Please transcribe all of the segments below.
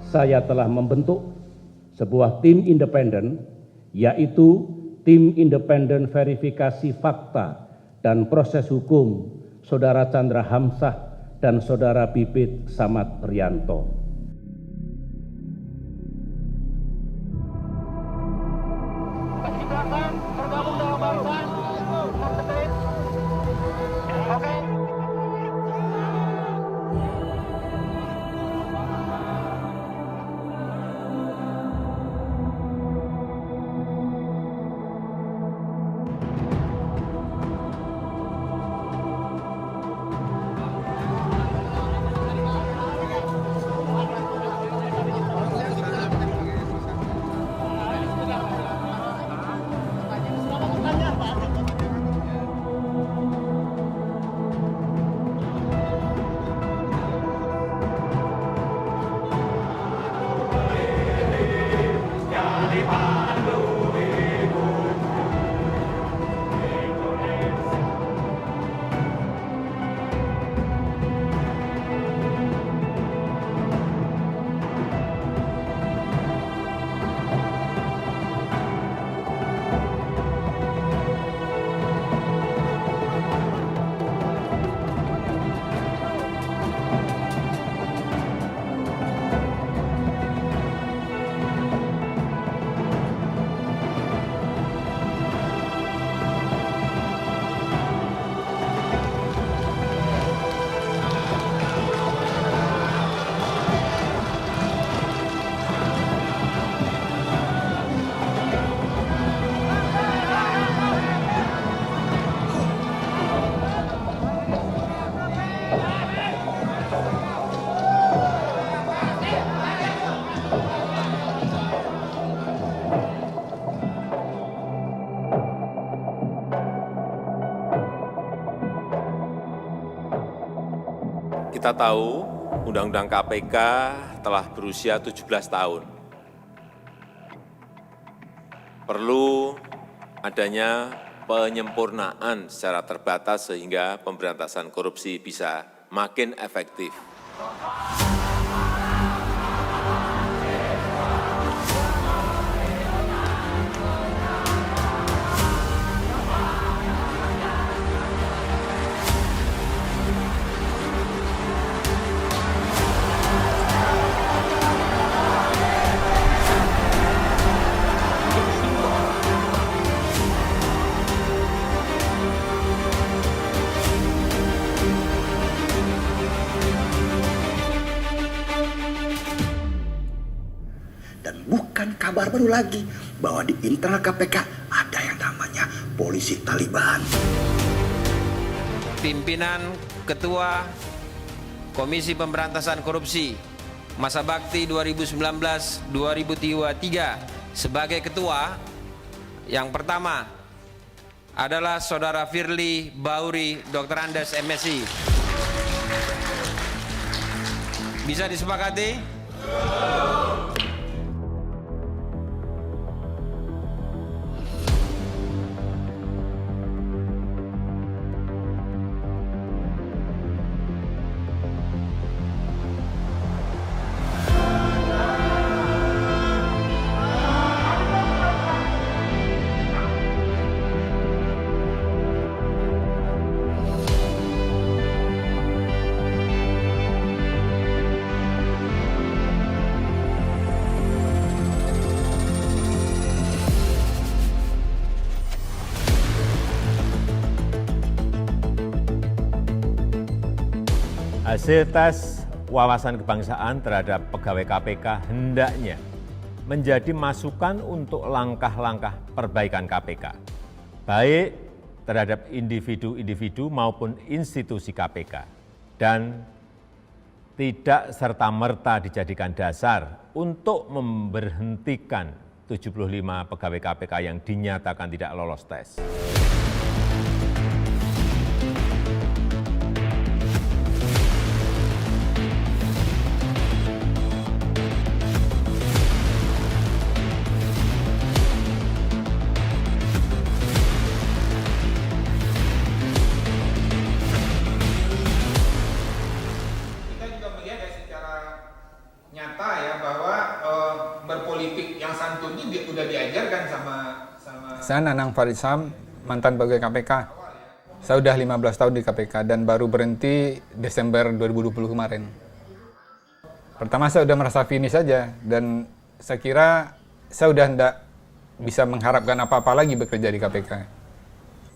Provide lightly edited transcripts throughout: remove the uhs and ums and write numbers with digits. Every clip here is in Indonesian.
saya telah membentuk sebuah tim independen, yaitu Tim Independen Verifikasi Fakta dan Proses Hukum Saudara Chandra Hamzah dan Saudara Bibit Samad Rianto. Kita tahu Undang-Undang KPK telah berusia 17 tahun. Perlu adanya penyempurnaan secara terbatas sehingga pemberantasan korupsi bisa makin efektif. Dan bukan kabar baru lagi bahwa di internal KPK ada yang namanya polisi Taliban. Pimpinan Ketua Komisi Pemberantasan Korupsi masa bakti 2019-2023 sebagai ketua yang pertama adalah Saudara Firly Bahuri Dr. Andes MSI. Bisa disepakati? Hasil tes wawasan kebangsaan terhadap pegawai KPK hendaknya menjadi masukan untuk langkah-langkah perbaikan KPK, baik terhadap individu-individu maupun institusi KPK, dan tidak serta-merta dijadikan dasar untuk memberhentikan 75 pegawai KPK yang dinyatakan tidak lolos tes. Kita juga melihat secara nyata ya bahwa Saya Nanang Farisam, mantan pegawai KPK. Saya udah 15 tahun di KPK dan baru berhenti Desember 2020 kemarin. Pertama saya udah merasa finish saja dan saya kira saya udah tidak bisa mengharapkan apa-apa lagi bekerja di KPK.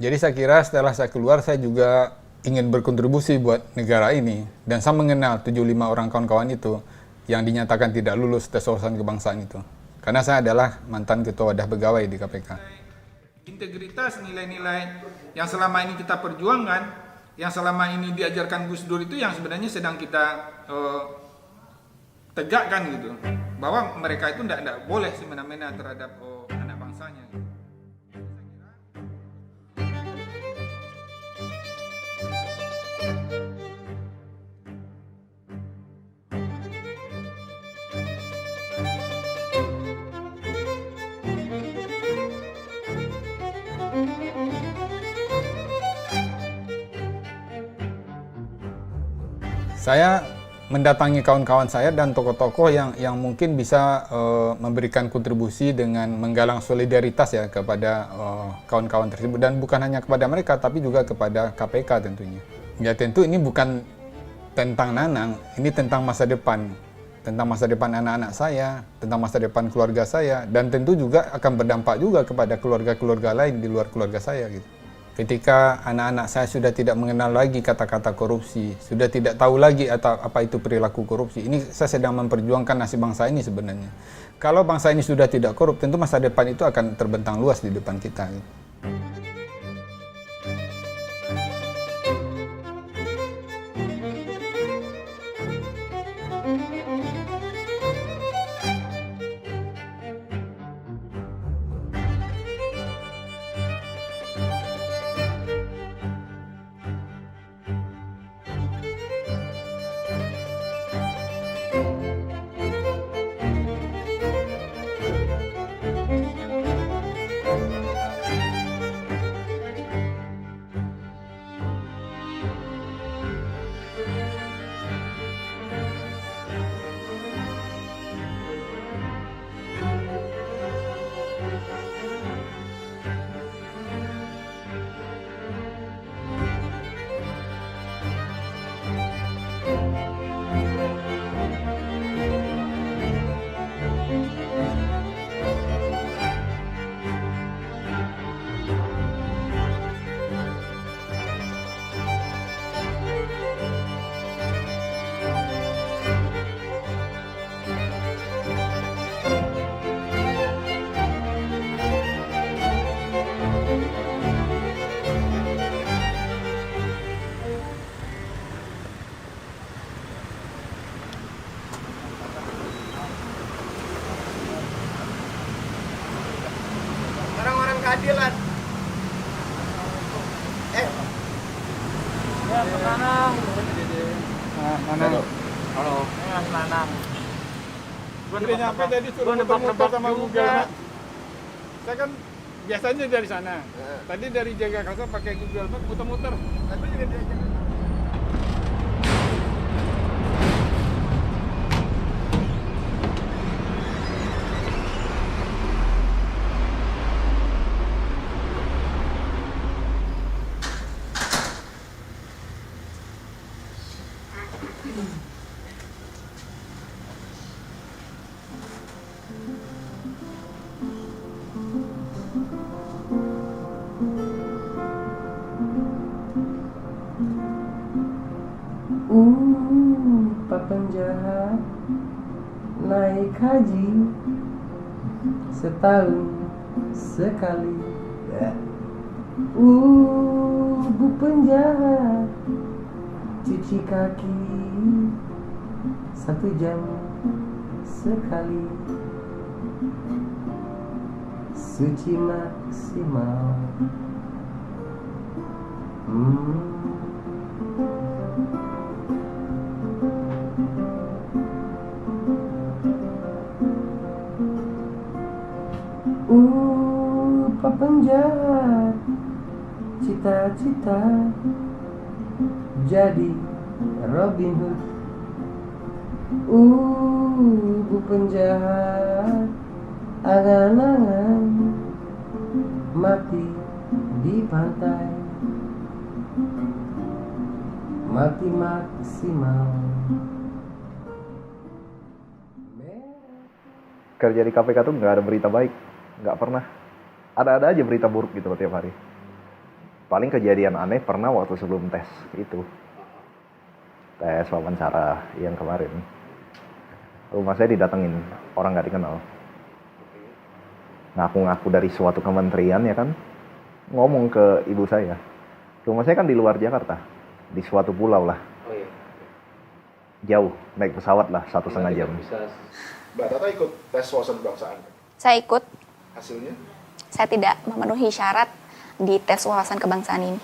Jadi saya kira setelah saya keluar saya juga ingin berkontribusi buat negara ini dan saya mengenal 75 orang kawan-kawan itu yang dinyatakan tidak lulus tes wawasan kebangsaan itu. Karena saya adalah mantan ketua wadah pegawai di KPK. Integritas, nilai-nilai yang selama ini kita perjuangkan, yang selama ini diajarkan Gus Dur itu yang sebenarnya sedang kita tegakkan gitu. Bahwa mereka itu tidak boleh semena-mena terhadap anak bangsanya. Gitu. Saya mendatangi kawan-kawan saya dan tokoh-tokoh yang mungkin bisa memberikan kontribusi dengan menggalang solidaritas ya kepada kawan-kawan tersebut, dan bukan hanya kepada mereka tapi juga kepada KPK tentunya. Ya tentu ini bukan tentang Nanang, ini tentang masa depan anak-anak saya, tentang masa depan keluarga saya, dan tentu juga akan berdampak juga kepada keluarga-keluarga lain di luar keluarga saya gitu. Ketika anak-anak saya sudah tidak mengenal lagi kata-kata korupsi, sudah tidak tahu lagi apa itu perilaku korupsi. Ini saya sedang memperjuangkan nasib bangsa ini sebenarnya. Kalau bangsa ini sudah tidak korup, tentu masa depan itu akan terbentang luas di depan kita. Orang-orang keadilan. Ya, Nanang. Nanang. Halo. Mas Nanang. Udah nyampe tadi suruh muter-muter sama Google Maps. Saya kan biasanya dari sana. Tadi dari Jagakarsa pakai Google Maps muter-muter. Tapi juga diajak. Pak penjahat naik haji setahun sekali. Bu penjahat cuci kaki 1 jam sekali. Suci maksimal. Pak penjahat cita-cita jadi Robin Hood. Bu penjahat angan-angan mati di pantai, mati maksimal. Kerja di KPK tuh nggak ada berita baik, nggak pernah. Ada aja berita buruk gitu tiap hari. Paling kejadian aneh pernah waktu sebelum tes itu. Tes wawancara yang kemarin. Rumah saya didatengin orang nggak dikenal. Ngaku-ngaku dari suatu kementerian ya kan. Ngomong ke ibu saya. Rumah saya kan di luar Jakarta. Di suatu pulau lah. Jauh, naik pesawat lah 1,5 jam. Mbak Tata ikut tes wawasan kebangsaan? Saya ikut. Hasilnya? Saya tidak memenuhi syarat di tes wawasan kebangsaan ini.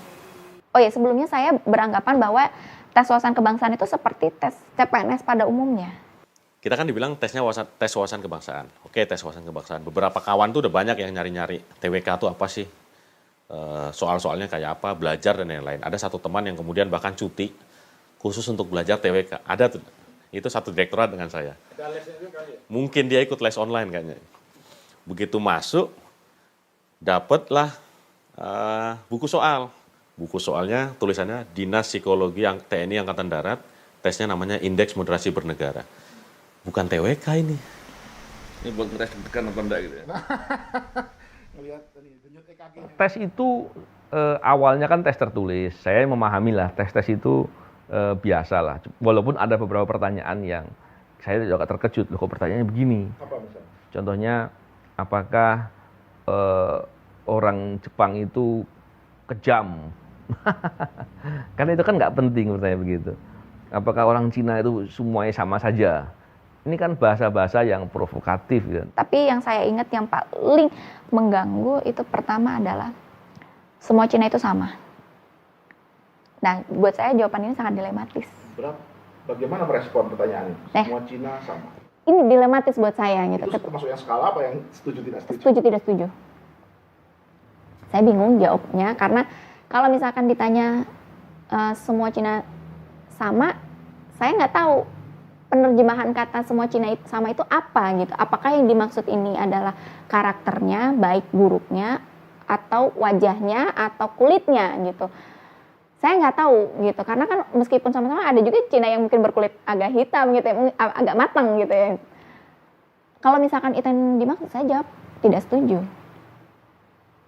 Oh ya, sebelumnya saya beranggapan bahwa tes wawasan kebangsaan itu seperti tes CPNS pada umumnya. Kita kan dibilang tesnya tes wawasan kebangsaan. Oke, tes wawasan kebangsaan. Beberapa kawan tuh udah banyak yang nyari-nyari TWK itu apa sih? Soal-soalnya kayak apa, belajar dan lain-lain. Ada satu teman yang kemudian bahkan cuti khusus untuk belajar TWK. Ada tuh. Itu satu direktorat dengan saya. Mungkin dia ikut les online kayaknya. Begitu masuk, dapatlah buku soal. Buku soalnya tulisannya Dinas Psikologi yang TNI Angkatan Darat, tesnya namanya Indeks Moderasi Bernegara. Bukan TWK ini. Ini buat ngetes deg-degan apa enggak gitu ya. Tes itu awalnya kan tes tertulis. Saya memahami lah tes-tes itu biasa lah. Walaupun ada beberapa pertanyaan yang saya juga terkejut. Loh kok pertanyaannya begini. Apa misalnya? Contohnya, apakah orang Jepang itu kejam? Karena itu kan nggak penting menurut saya begitu. Apakah orang Cina itu semuanya sama saja? Ini kan bahasa-bahasa yang provokatif. Kan? Tapi yang saya ingat yang paling mengganggu itu pertama adalah semua Cina itu sama. Nah, buat saya jawaban ini sangat dilematis. Bagaimana merespon pertanyaan ini? Semua Cina sama. Ini dilematis buat saya gitu. Itu termasuk yang skala apa yang setuju tidak setuju? Setuju tidak setuju. Saya bingung jawabnya karena kalau misalkan ditanya semua Cina sama, saya nggak tahu penerjemahan kata semua Cina sama itu apa gitu. Apakah yang dimaksud ini adalah karakternya, baik buruknya, atau wajahnya, atau kulitnya gitu. Saya nggak tahu gitu, karena kan meskipun sama-sama ada juga Cina yang mungkin berkulit agak hitam gitu, agak matang gitu ya. Kalau misalkan itu yang dimaksud, saya jawab tidak setuju.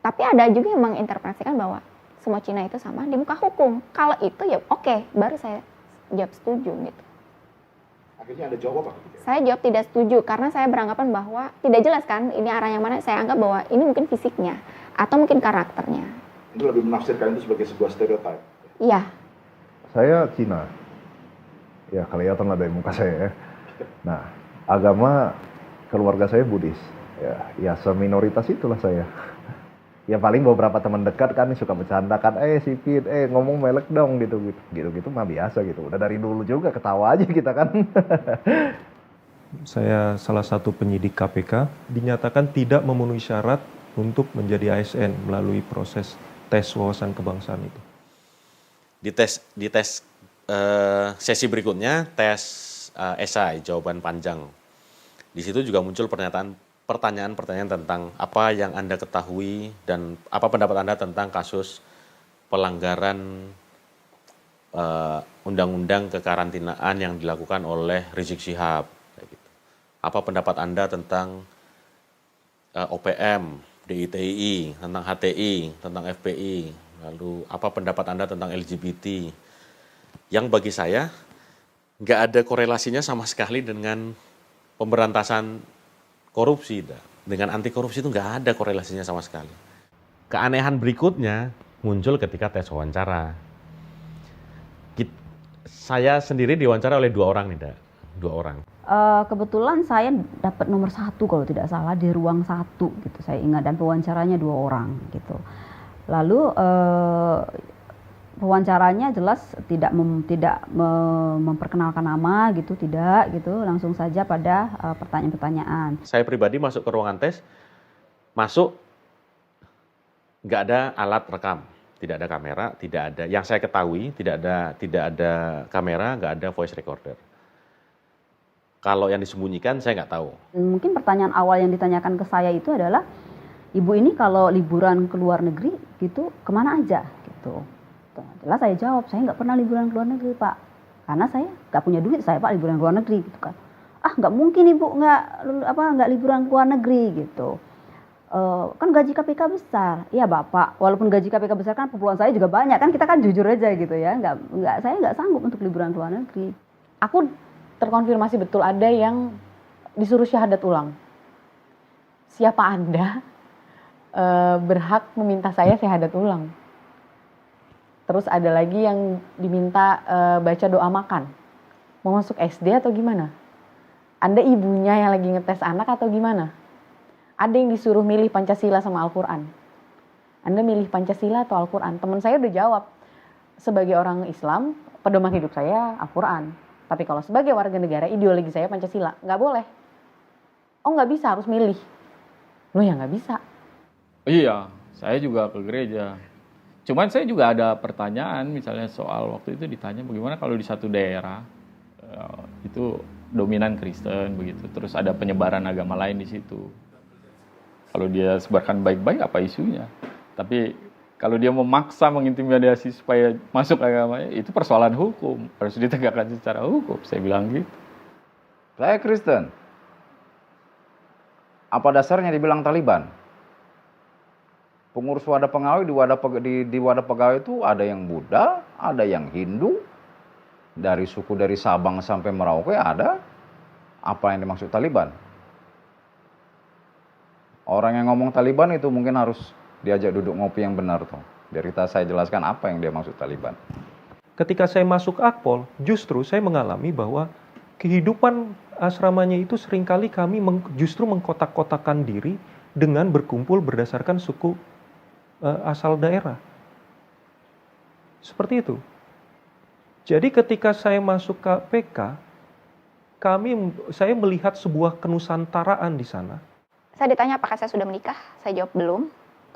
Tapi ada juga yang menginterpretasikan bahwa semua Cina itu sama di muka hukum. Kalau itu ya oke, baru saya jawab setuju gitu. Akhirnya ada jawab apa? Saya jawab tidak setuju karena saya beranggapan bahwa tidak jelas kan ini arah yang mana. Saya anggap bahwa ini mungkin fisiknya atau mungkin karakternya. Itu lebih menafsirkan itu sebagai sebuah stereotip. Iya. Saya Cina. Ya kelihatan lah dari muka saya ya. Nah, agama keluarga saya Buddhis. Ya seminoritas itulah saya. Ya paling beberapa teman dekat kan suka bercandakan, si Pit, ngomong melek dong gitu mah biasa gitu. Udah dari dulu juga ketawa aja kita kan. Saya salah satu penyidik KPK dinyatakan tidak memenuhi syarat untuk menjadi ASN melalui proses tes wawasan kebangsaan itu. Di tes sesi berikutnya tes esai jawaban panjang. Di situ juga muncul pertanyaan-pertanyaan tentang apa yang Anda ketahui dan apa pendapat Anda tentang kasus pelanggaran undang-undang kekarantinaan yang dilakukan oleh Rizik Syihab. Apa pendapat Anda tentang OPM, DITI, tentang HTI, tentang FPI, lalu apa pendapat Anda tentang LGBT? Yang bagi saya nggak ada korelasinya sama sekali dengan pemberantasan korupsi. Dengan anti korupsi itu nggak ada korelasinya sama sekali. Keanehan berikutnya muncul ketika tes wawancara. Saya sendiri diwawancara oleh 2 orang nih, dua orang. Kebetulan saya dapat nomor 1 kalau tidak salah di ruang 1 gitu saya ingat, dan pewawancaranya 2 orang gitu. Lalu pewawancaranya jelas tidak memperkenalkan nama gitu, tidak gitu, langsung saja pada pertanyaan-pertanyaan. Saya pribadi masuk ke ruangan tes, masuk nggak ada alat rekam, tidak ada kamera, tidak ada, yang saya ketahui tidak ada kamera, nggak ada voice recorder. Kalau yang disembunyikan saya nggak tahu. Mungkin pertanyaan awal yang ditanyakan ke saya itu adalah Ibu ini kalau liburan ke luar negeri gitu kemana aja gitu. Jelas saya jawab, saya nggak pernah liburan ke luar negeri Pak, karena saya nggak punya duit saya Pak liburan ke luar negeri gitu kan. Ah nggak mungkin Ibu nggak liburan ke luar negeri gitu. Kan gaji KPK besar, iya Bapak. Walaupun gaji KPK besar kan populasi saya juga banyak kan, kita kan jujur aja gitu ya. Saya nggak sanggup untuk liburan ke luar negeri. Aku terkonfirmasi betul ada yang disuruh syahadat ulang. Siapa Anda berhak meminta saya syahadat ulang? Terus ada lagi yang diminta baca doa makan. Mau masuk SD atau gimana? Anda ibunya yang lagi ngetes anak atau gimana? Ada yang disuruh milih Pancasila sama Al-Quran. Anda milih Pancasila atau Al-Quran? Teman saya udah jawab, sebagai orang Islam, pedoman hidup saya Al-Quran. Tapi kalau sebagai warga negara, ideologi saya Pancasila. Nggak boleh. Oh nggak bisa, harus milih. Loh ya nggak bisa. Iya, saya juga ke gereja. Cuman saya juga ada pertanyaan, misalnya soal waktu itu ditanya bagaimana kalau di satu daerah itu dominan Kristen begitu, terus ada penyebaran agama lain di situ. Kalau dia sebarkan baik-baik apa isunya? Tapi kalau dia memaksa mengintimidasi supaya masuk agamanya, itu persoalan hukum, harus ditegakkan secara hukum. Saya bilang gitu. Saya Kristen. Apa dasarnya dibilang Taliban? Pengurus wadah pegawai di wadah pegawai itu ada yang Buddha, ada yang Hindu, dari suku dari Sabang sampai Merauke ada. Apa yang dimaksud Taliban? Orang yang ngomong Taliban itu mungkin harus diajak duduk ngopi yang benar tuh. Biar saya jelaskan apa yang dia maksud Taliban. Ketika saya masuk Akpol, justru saya mengalami bahwa kehidupan asramanya itu seringkali kami justru mengkotak-kotakan diri dengan berkumpul berdasarkan suku asal daerah. Seperti itu. Jadi ketika saya masuk KPK, saya melihat sebuah kenusantaraan di sana. Saya ditanya apakah saya sudah menikah, saya jawab belum.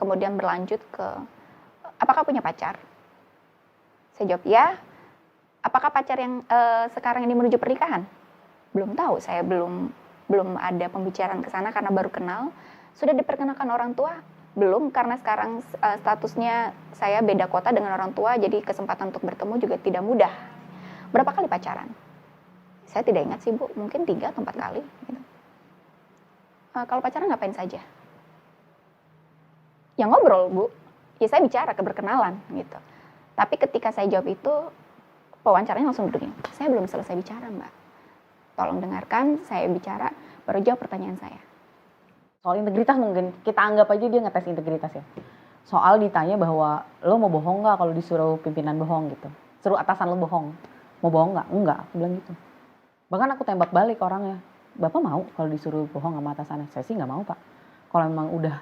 Kemudian berlanjut ke, apakah punya pacar? Saya jawab ya. Apakah pacar yang sekarang ini menuju pernikahan? Belum tahu, saya belum ada pembicaraan ke sana karena baru kenal. Sudah diperkenalkan orang tua? Belum, karena sekarang statusnya saya beda kota dengan orang tua, jadi kesempatan untuk bertemu juga tidak mudah. Berapa kali pacaran? Saya tidak ingat sih Bu, mungkin 3 atau 4 kali. Gitu. Kalau pacaran ngapain saja? Ya ngobrol Bu, ya saya bicara keberkenalan gitu. Tapi ketika saya jawab itu, pewawancaranya langsung begini, saya belum selesai bicara Mbak. Tolong dengarkan, saya bicara, baru jawab pertanyaan saya. Soal integritas mungkin, kita anggap aja dia ngetes integritas ya. Soal ditanya bahwa, lo mau bohong nggak kalau disuruh pimpinan bohong gitu. Suruh atasan lo bohong. Mau bohong nggak? Enggak, aku bilang gitu. Bahkan aku tembak balik orangnya. Bapak mau kalau disuruh bohong sama atasannya? Saya sih nggak mau Pak. Kalau memang udah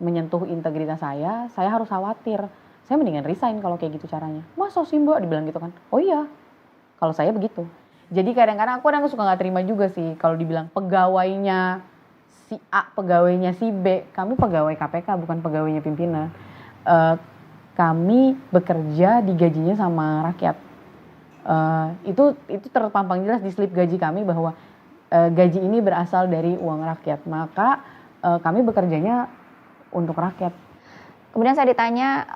menyentuh integritas saya harus khawatir. Saya mendingan resign kalau kayak gitu caranya. Masa sih Mbak? Dibilang gitu kan. Oh iya, kalau saya begitu. Jadi kadang-kadang aku suka nggak terima juga sih kalau dibilang pegawainya si A, pegawainya si B. Kami pegawai KPK, bukan pegawainya pimpinan. Kami bekerja digajinya sama rakyat. Itu terpampang jelas di slip gaji kami bahwa gaji ini berasal dari uang rakyat. Maka kami bekerjanya untuk rakyat. Kemudian saya ditanya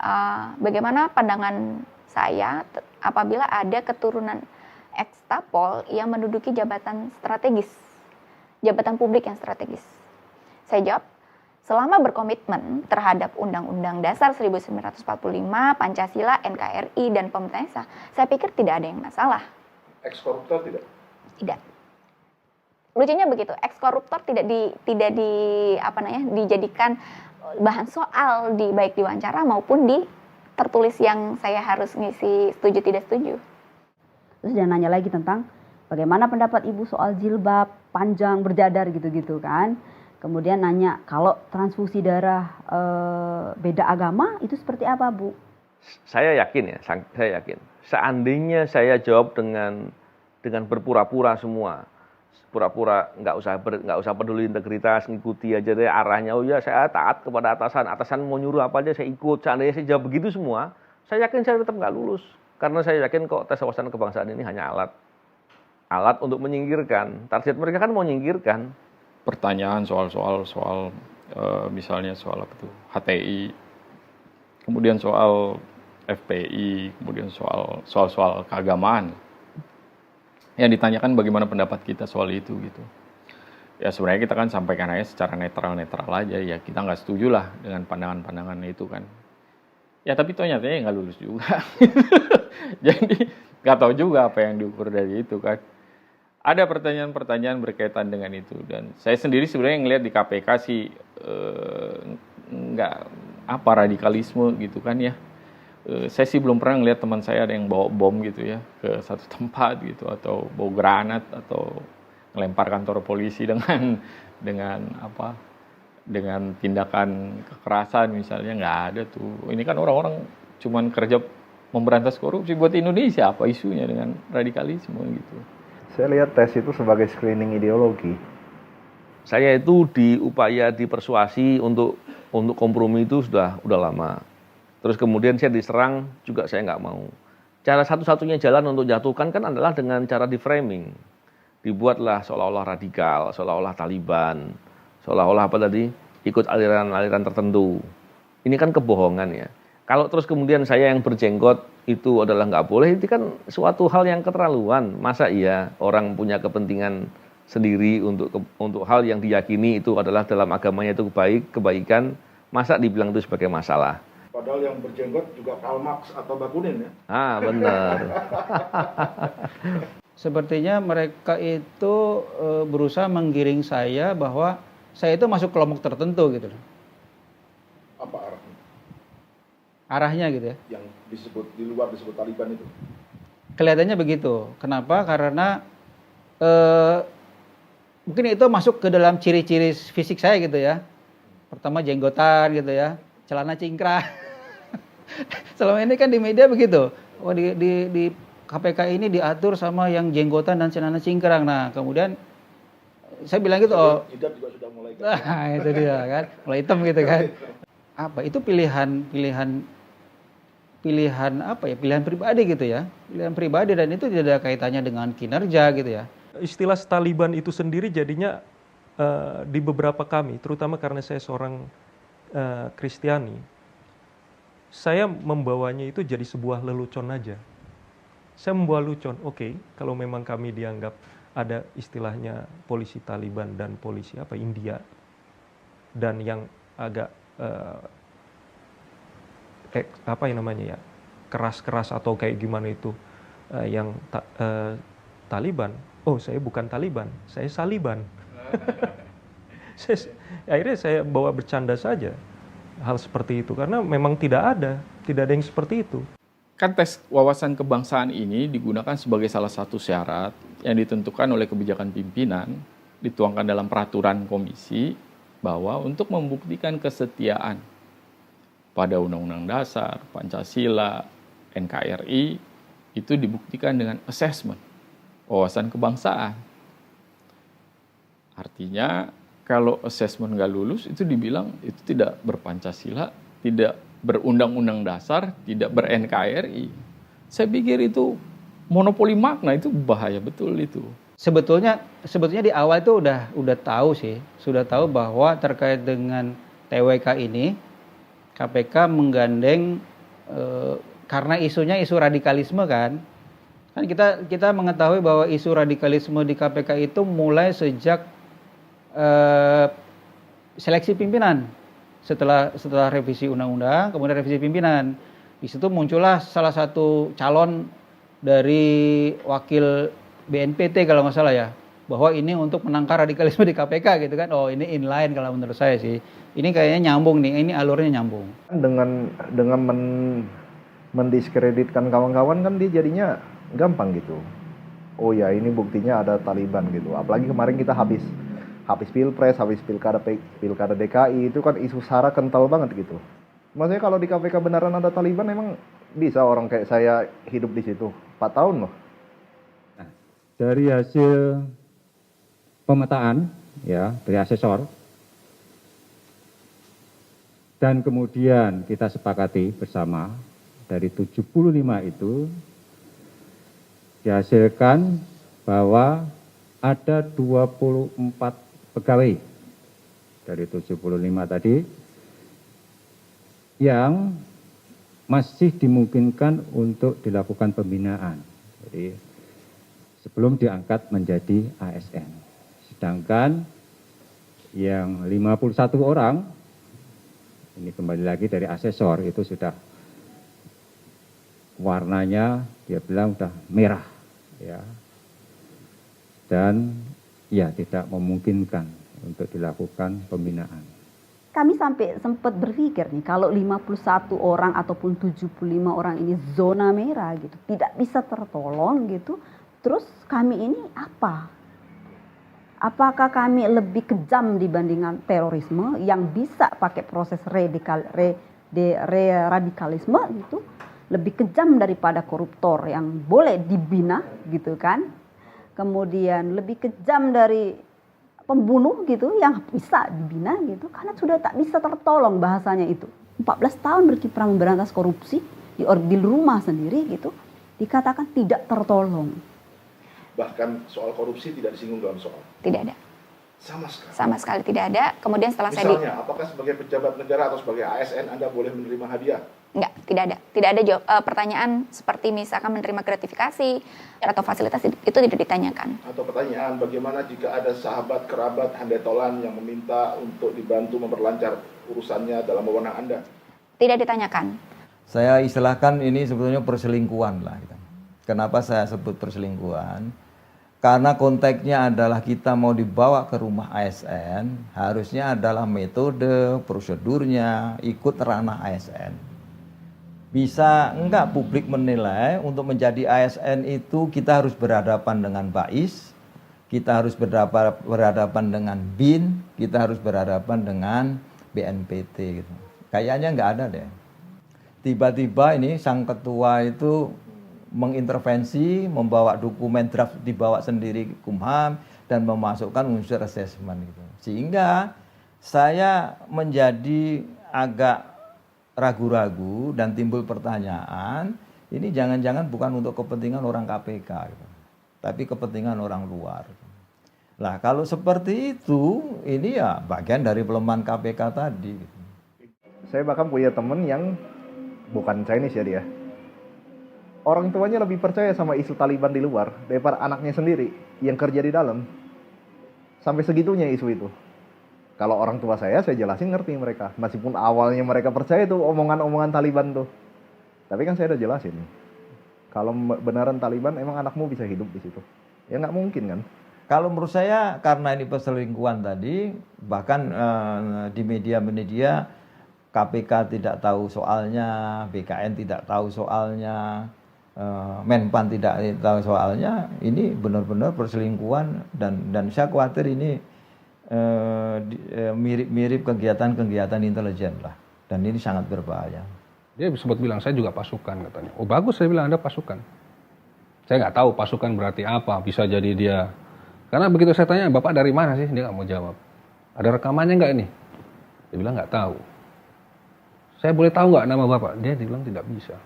bagaimana pandangan saya apabila ada keturunan ex-Tapol yang menduduki jabatan strategis, jabatan publik yang strategis. Saya jawab, selama berkomitmen terhadap Undang-Undang Dasar 1945, Pancasila, NKRI, dan pemerintah, saya pikir tidak ada yang masalah. Ex-koruptor tidak? Tidak. Lucunya begitu, ex-koruptor tidak dijadikan bahan soal baik di wawancara maupun di tertulis yang saya harus ngisi setuju tidak setuju. Terus dia nanya lagi tentang bagaimana pendapat Ibu soal jilbab panjang berjadar gitu-gitu kan. Kemudian nanya kalau transfusi darah beda agama itu seperti apa Bu? Saya yakin. Seandainya saya jawab dengan berpura-pura semua. Pura-pura nggak usah peduli integritas, ngikuti aja deh arahnya. Oh ya saya taat kepada atasan mau nyuruh apa aja saya ikut. Seandainya saya jawab begitu semua, saya yakin saya tetap nggak lulus. Karena saya yakin kok tes wawasan kebangsaan ini hanya alat untuk menyingkirkan. Target mereka kan mau menyingkirkan. Pertanyaan soal Misalnya soal apa tuh, HTI, kemudian soal FPI, kemudian soal keagamaan. Yang ditanyakan bagaimana pendapat kita soal itu gitu. Ya sebenarnya kita kan sampaikan aja secara netral aja, ya kita nggak setuju lah dengan pandangan-pandangan itu kan. Ya tapi toh nyatanya nggak lulus juga. Jadi nggak tahu juga apa yang diukur dari itu kan. Ada pertanyaan-pertanyaan berkaitan dengan itu, dan saya sendiri sebenarnya ngelihat di KPK sih nggak apa radikalisme gitu kan ya. Saya sih belum pernah ngelihat teman saya ada yang bawa bom gitu ya ke satu tempat gitu, atau bawa granat, atau ngelempar kantor polisi dengan tindakan kekerasan misalnya. Nggak ada tuh. Ini kan orang-orang cuman kerja memberantas korupsi. Buat Indonesia apa isunya dengan radikalisme gitu. Saya lihat tes itu sebagai screening ideologi. Saya itu dipersuasi untuk kompromi itu udah lama. Terus kemudian saya diserang juga, saya nggak mau. Cara satu-satunya jalan untuk jatuhkan kan adalah dengan cara di framing. Dibuatlah seolah-olah radikal, seolah-olah Taliban, seolah-olah apa tadi, ikut aliran-aliran tertentu. Ini kan kebohongan ya. Kalau terus kemudian saya yang berjenggot itu adalah nggak boleh, itu kan suatu hal yang keterlaluan. Masa iya orang punya kepentingan sendiri untuk hal yang diyakini itu adalah dalam agamanya itu kebaikan, masa dibilang itu sebagai masalah? Padahal yang berjenggot juga Karl Marx atau Bakunin ya. Ah, benar. Sepertinya mereka itu berusaha menggiring saya bahwa saya itu masuk kelompok tertentu gitu loh. Apa arahnya? Arahnya gitu ya. Yang di luar disebut Taliban itu. Kelihatannya begitu. Kenapa? Karena mungkin itu masuk ke dalam ciri-ciri fisik saya gitu ya. Pertama jenggotan gitu ya, celana cingkrang. Selama ini kan di media begitu. Oh di KPK ini diatur sama yang jenggotan dan celana cingkrang. Nah, kemudian saya bilang gitu, oh. Hidab juga sudah mulai. Nah, itu dia kan, mulai hitam gitu kan. Apa itu pilihan apa ya? Pilihan pribadi gitu ya. Pilihan pribadi, dan itu tidak ada kaitannya dengan kinerja gitu ya. Istilah Taliban itu sendiri jadinya di beberapa kami, terutama karena saya seorang Kristiani, saya membawanya itu jadi sebuah lelucon aja. Saya membawa lucon, oke, kalau memang kami dianggap ada istilahnya polisi Taliban dan polisi India, dan yang agak keras-keras atau kayak gimana itu yang Taliban. Oh, saya bukan Taliban, saya Saliban. Akhirnya saya bawa bercanda saja hal seperti itu, karena memang tidak ada yang seperti itu. Kan tes wawasan kebangsaan ini digunakan sebagai salah satu syarat yang ditentukan oleh kebijakan pimpinan, dituangkan dalam peraturan komisi, bahwa untuk membuktikan kesetiaan pada Undang-Undang Dasar, Pancasila, NKRI, itu dibuktikan dengan assessment wawasan kebangsaan. Artinya kalau assessment nggak lulus, itu dibilang itu tidak berpancasila, tidak berundang-undang dasar, tidak ber-NKRI. Saya pikir itu monopoli makna, itu bahaya betul itu. Sebetulnya di awal itu udah tahu sih, sudah tahu bahwa terkait dengan TWK ini, KPK menggandeng karena isunya isu radikalisme kan. Kan kita mengetahui bahwa isu radikalisme di KPK itu mulai sejak seleksi pimpinan. Setelah revisi undang-undang, kemudian revisi pimpinan. Di situ muncullah salah satu calon dari wakil BNPT kalau nggak salah ya, bahwa ini untuk menangkal radikalisme di KPK gitu kan. Oh, ini inline kalau menurut saya sih. Ini kayaknya nyambung nih, ini alurnya nyambung. Dengan mendiskreditkan kawan-kawan kan dia jadinya gampang gitu. Oh ya, ini buktinya ada Taliban gitu. Apalagi kemarin kita habis Pilpres, habis pilkada DKI, itu kan isu SARA kental banget gitu. Maksudnya kalau di KPK beneran ada Taliban, emang bisa orang kayak saya hidup di situ 4 tahun loh. Dari hasil pemetaan ya dari asesor, dan kemudian kita sepakati bersama dari 75 itu dihasilkan bahwa ada 24 pegawai dari 75 tadi yang masih dimungkinkan untuk dilakukan pembinaan. Jadi sebelum diangkat menjadi ASN. Sedangkan yang 51 orang, ini kembali lagi dari asesor, itu sudah warnanya dia bilang sudah merah, ya, dan ya tidak memungkinkan untuk dilakukan pembinaan. Kami sampai sempat berpikir nih, kalau 51 orang ataupun 75 orang ini zona merah gitu, tidak bisa tertolong gitu, terus kami ini apa? Apakah kami lebih kejam dibandingkan terorisme yang bisa pakai proses radikalisme gitu, lebih kejam daripada koruptor yang boleh dibina gitu kan? Kemudian lebih kejam dari pembunuh gitu yang bisa dibina gitu karena sudah tak bisa tertolong bahasanya itu. 14 tahun berkiprah memberantas korupsi di rumah sendiri gitu dikatakan tidak tertolong. Bahkan soal korupsi tidak disinggung dalam soal. Tidak ada. Sama sekali. Sama sekali tidak ada. Kemudian setelah Misalnya, apakah sebagai pejabat negara atau sebagai ASN Anda boleh menerima hadiah? Enggak, tidak ada. Tidak ada pertanyaan seperti misalkan menerima gratifikasi atau fasilitas itu tidak ditanyakan. Atau pertanyaan, bagaimana jika ada sahabat, kerabat, handetolan yang meminta untuk dibantu memperlancar urusannya dalam wewenang Anda? Tidak ditanyakan. Saya istilahkan ini sebetulnya perselingkuhan lah. Kenapa saya sebut perselingkuhan? Karena konteksnya adalah kita mau dibawa ke rumah ASN, harusnya adalah metode, prosedurnya, ikut ranah ASN. Bisa enggak publik menilai untuk menjadi ASN itu kita harus berhadapan dengan BAIS, kita harus berhadapan dengan BIN, kita harus berhadapan dengan BNPT gitu. Kayaknya enggak ada deh. Tiba-tiba ini sang ketua itu mengintervensi, membawa dokumen draft dibawa sendiri Kumham dan memasukkan unsur assessment gitu. Sehingga saya menjadi agak ragu-ragu dan timbul pertanyaan, ini jangan-jangan bukan untuk kepentingan orang KPK gitu, tapi kepentingan orang luar. Nah, kalau seperti itu, ini ya bagian dari pelemahan KPK tadi. Gitu. Saya bahkan punya temen yang bukan Chinese ya dia. Orang tuanya lebih percaya sama isu Taliban di luar daripada anaknya sendiri yang kerja di dalam. Sampai segitunya isu itu. Kalau orang tua saya jelasin ngerti mereka. Meskipun awalnya mereka percaya itu omongan-omongan Taliban tuh. Tapi kan saya udah jelasin. Kalau beneran Taliban, emang anakmu bisa hidup di situ? Ya nggak mungkin kan? Kalau menurut saya karena ini perselingkuhan tadi, bahkan di media-media KPK tidak tahu soalnya, BKN tidak tahu soalnya, Menpan tidak tahu soalnya, ini benar-benar perselingkuhan dan saya khawatir ini mirip-mirip kegiatan-kegiatan intelijen lah, dan ini sangat berbahaya. Dia sempat bilang saya juga pasukan katanya. Oh bagus, saya bilang Anda pasukan. Saya nggak tahu pasukan berarti apa, bisa jadi dia. Karena begitu saya tanya Bapak dari mana sih, dia nggak mau jawab. Ada rekamannya nggak ini? Dia bilang nggak tahu. Saya boleh tahu nggak nama Bapak? Dia bilang tidak bisa.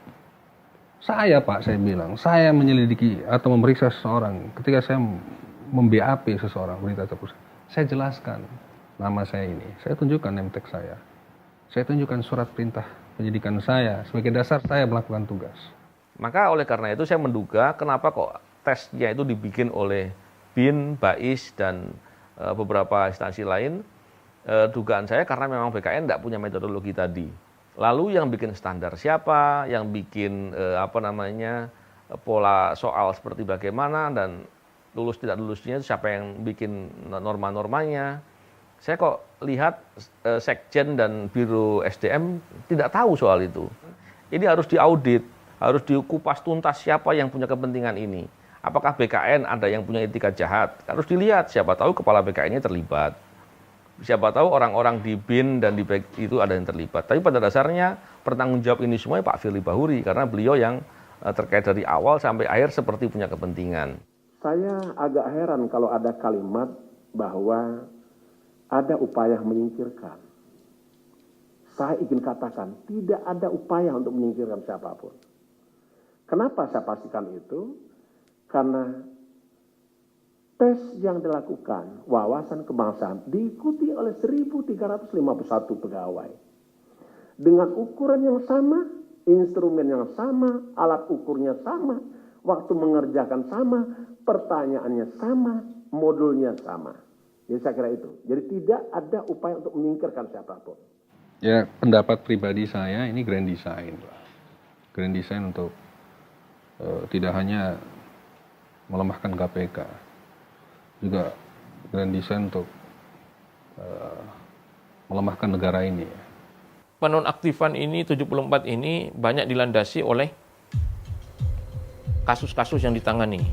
Saya Pak, saya bilang, saya menyelidiki atau memeriksa seseorang ketika saya mem-BAP seseorang berita tersebut. Saya jelaskan nama saya ini, saya tunjukkan name tag saya tunjukkan surat perintah penyidikan saya sebagai dasar saya melakukan tugas. Maka oleh karena itu saya menduga kenapa kok tesnya itu dibikin oleh BIN, BAIS, dan beberapa instansi lain. Dugaan saya karena memang BKN tidak punya metodologi tadi. Lalu yang bikin standar siapa, yang bikin pola soal seperti bagaimana, dan lulus tidak lulusnya siapa yang bikin norma-normanya. Saya kok lihat Sekjen dan Biro SDM tidak tahu soal itu. Ini harus diaudit, harus dikupas tuntas siapa yang punya kepentingan ini. Apakah BKN ada yang punya etika jahat? Harus dilihat, siapa tahu kepala BKN-nya terlibat. Siapa tahu orang-orang di BIN dan di BEK itu ada yang terlibat. Tapi pada dasarnya bertanggung jawab ini semua Pak Firly Bahuri, karena beliau yang terkait dari awal sampai akhir seperti punya kepentingan. Saya agak heran kalau ada kalimat bahwa ada upaya menyingkirkan. Saya ingin katakan, tidak ada upaya untuk menyingkirkan siapapun. Kenapa saya pastikan itu? Karena tes yang dilakukan wawasan kebangsaan diikuti oleh 1.351 pegawai. Dengan ukuran yang sama, instrumen yang sama, alat ukurnya sama, waktu mengerjakan sama, pertanyaannya sama, modulnya sama. Jadi saya kira itu. Jadi tidak ada upaya untuk menyingkirkan siapapun. Ya, pendapat pribadi saya ini grand design. Grand design untuk tidak hanya melemahkan KPK, juga grand design untuk melemahkan negara ini. Penonaktifan ini 74 ini banyak dilandasi oleh kasus-kasus yang ditangani.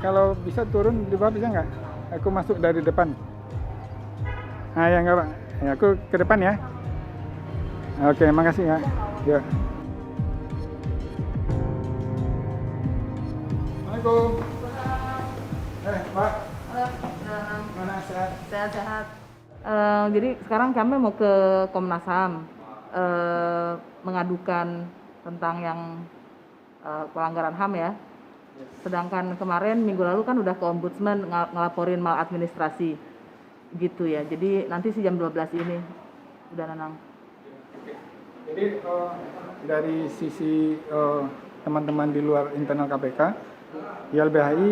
Kalau bisa turun di bawah bisa nggak? Aku masuk dari depan. Ah ya nggak Pak. Ya, aku ke depan ya. Oke, makasih ya. Yuk. Assalamualaikum. Pak. Mana sehat? Sehat-sehat. Jadi sekarang kami mau ke Komnas HAM mengadukan tentang yang pelanggaran HAM ya. Sedangkan kemarin minggu lalu kan udah ke Ombudsman ngelaporin maladministrasi gitu ya. Jadi nanti jam 12 ini udah Nanang. Jadi dari sisi teman-teman di luar internal KPK, YLBHI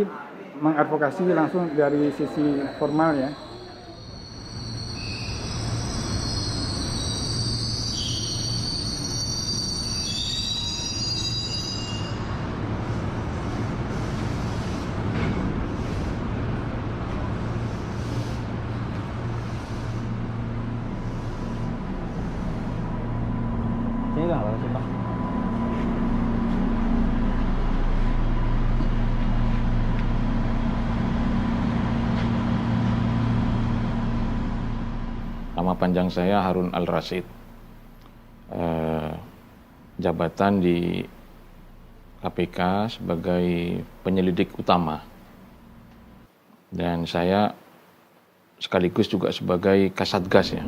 mengadvokasi langsung dari sisi formal ya. Nama panjang saya Harun Al-Rasyid. Jabatan di KPK sebagai penyelidik utama. Dan saya sekaligus juga sebagai Kasatgas ya.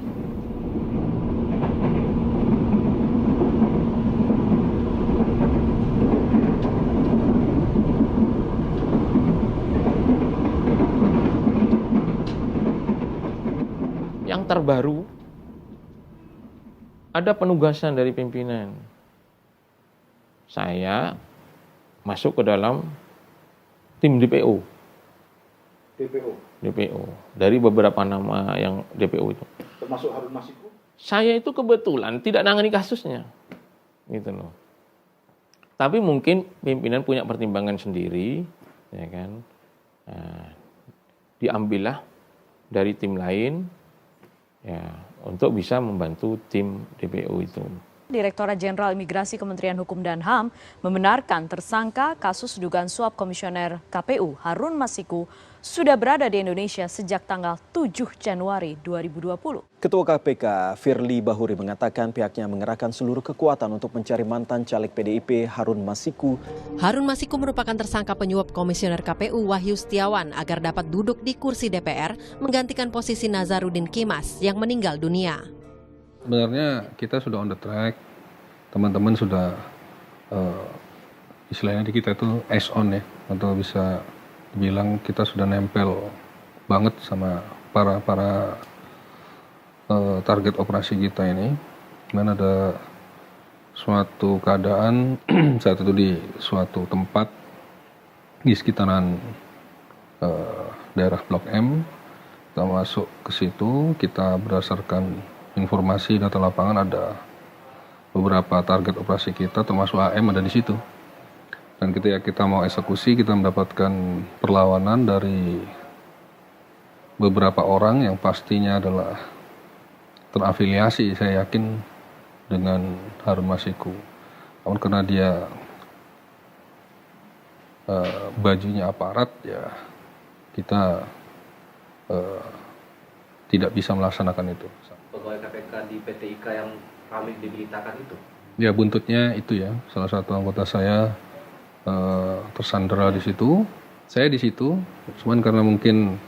Yang terbaru, ada penugasan dari pimpinan. Saya masuk ke dalam tim DPO. DPO. Dari beberapa nama yang DPO itu. Termasuk Harun Masiku? Saya itu kebetulan tidak nangani kasusnya. Gitu loh. Tapi mungkin pimpinan punya pertimbangan sendiri, ya kan. Diambillah dari tim lain, ya, untuk bisa membantu tim DPO itu. Direktorat Jenderal Imigrasi Kementerian Hukum dan HAM membenarkan tersangka kasus dugaan suap komisioner KPU Harun Masiku sudah berada di Indonesia sejak tanggal 7 Januari 2020. Ketua KPK Firly Bahuri mengatakan pihaknya mengerahkan seluruh kekuatan untuk mencari mantan caleg PDIP Harun Masiku. Harun Masiku merupakan tersangka penyuap komisioner KPU Wahyu Setiawan agar dapat duduk di kursi DPR menggantikan posisi Nazarudin Kimas yang meninggal dunia. Sebenarnya kita sudah on the track, teman-teman sudah istilahnya di kita itu eyes on ya, atau bisa dibilang kita sudah nempel banget sama para target operasi kita ini. Mana ada suatu keadaan saat itu di suatu tempat di sekitaran daerah Blok M, kita masuk ke situ, kita berdasarkan informasi data lapangan ada beberapa target operasi kita termasuk AM ada di situ. Dan ketika kita mau eksekusi, kita mendapatkan perlawanan dari beberapa orang yang pastinya adalah terafiliasi, saya yakin, dengan Harun Masiku. Namun karena dia bajunya aparat, ya kita tidak bisa melaksanakan itu. Pegawai KPK di PT IKA yang ramai diberitakan itu? Ya buntutnya itu ya, salah satu anggota saya tersandera di situ. Saya di situ, cuman karena mungkin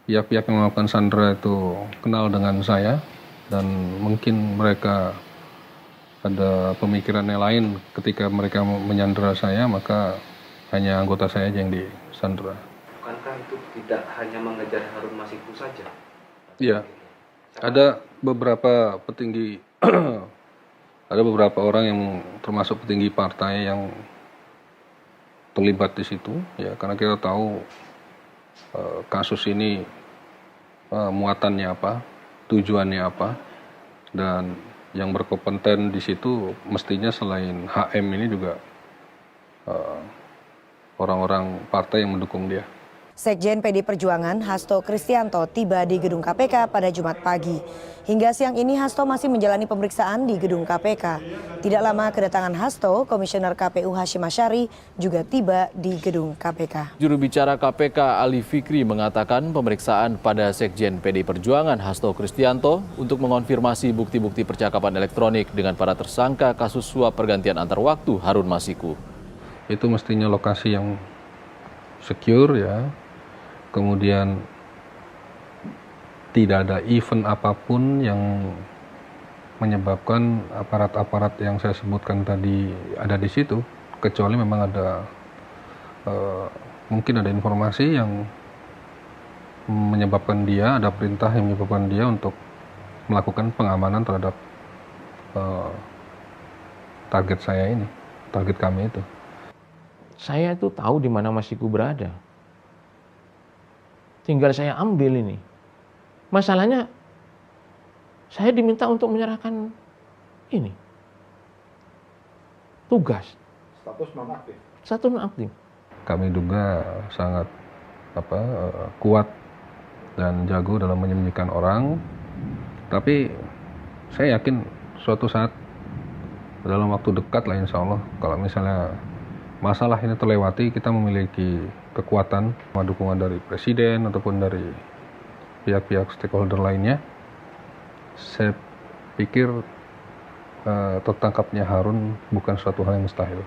pihak-pihak yang melakukan sandera itu kenal dengan saya dan mungkin mereka ada pemikirannya lain ketika mereka menyandera saya, maka hanya anggota saya aja yang disandera. Bukankah itu tidak hanya mengejar Harun Masiku saja? Iya, ada beberapa petinggi, ada beberapa orang yang termasuk petinggi partai yang terlibat di situ, ya karena kita tahu kasus ini muatannya apa, tujuannya apa, dan yang berkompeten di situ mestinya selain HM ini juga orang-orang partai yang mendukung dia. Sekjen PD Perjuangan Hasto Kristianto tiba di gedung KPK pada Jumat pagi. Hingga siang ini Hasto masih menjalani pemeriksaan di gedung KPK. Tidak lama kedatangan Hasto, Komisioner KPU Hashim Asyari juga tiba di gedung KPK. Juru bicara KPK Ali Fikri mengatakan pemeriksaan pada Sekjen PD Perjuangan Hasto Kristianto untuk mengonfirmasi bukti-bukti percakapan elektronik dengan para tersangka kasus suap pergantian antar waktu Harun Masiku. Itu mestinya lokasi yang secure ya. Kemudian tidak ada event apapun yang menyebabkan aparat-aparat yang saya sebutkan tadi ada di situ, kecuali memang ada mungkin ada informasi yang menyebabkan dia, ada perintah yang menyebabkan dia untuk melakukan pengamanan terhadap target saya ini, target kami itu. Saya itu tahu di mana Masiku berada. Tinggal saya ambil ini. Masalahnya saya diminta untuk menyerahkan ini. Tugas. Status nonaktif. Status nonaktif. Kami duga sangat kuat dan jago dalam menyembunyikan orang. Tapi saya yakin suatu saat dalam waktu dekat lah insya Allah, kalau misalnya masalah ini terlewati, kita memiliki kekuatan, dukungan dari Presiden ataupun dari pihak-pihak stakeholder lainnya. Saya pikir tertangkapnya Harun bukan suatu hal yang mustahil.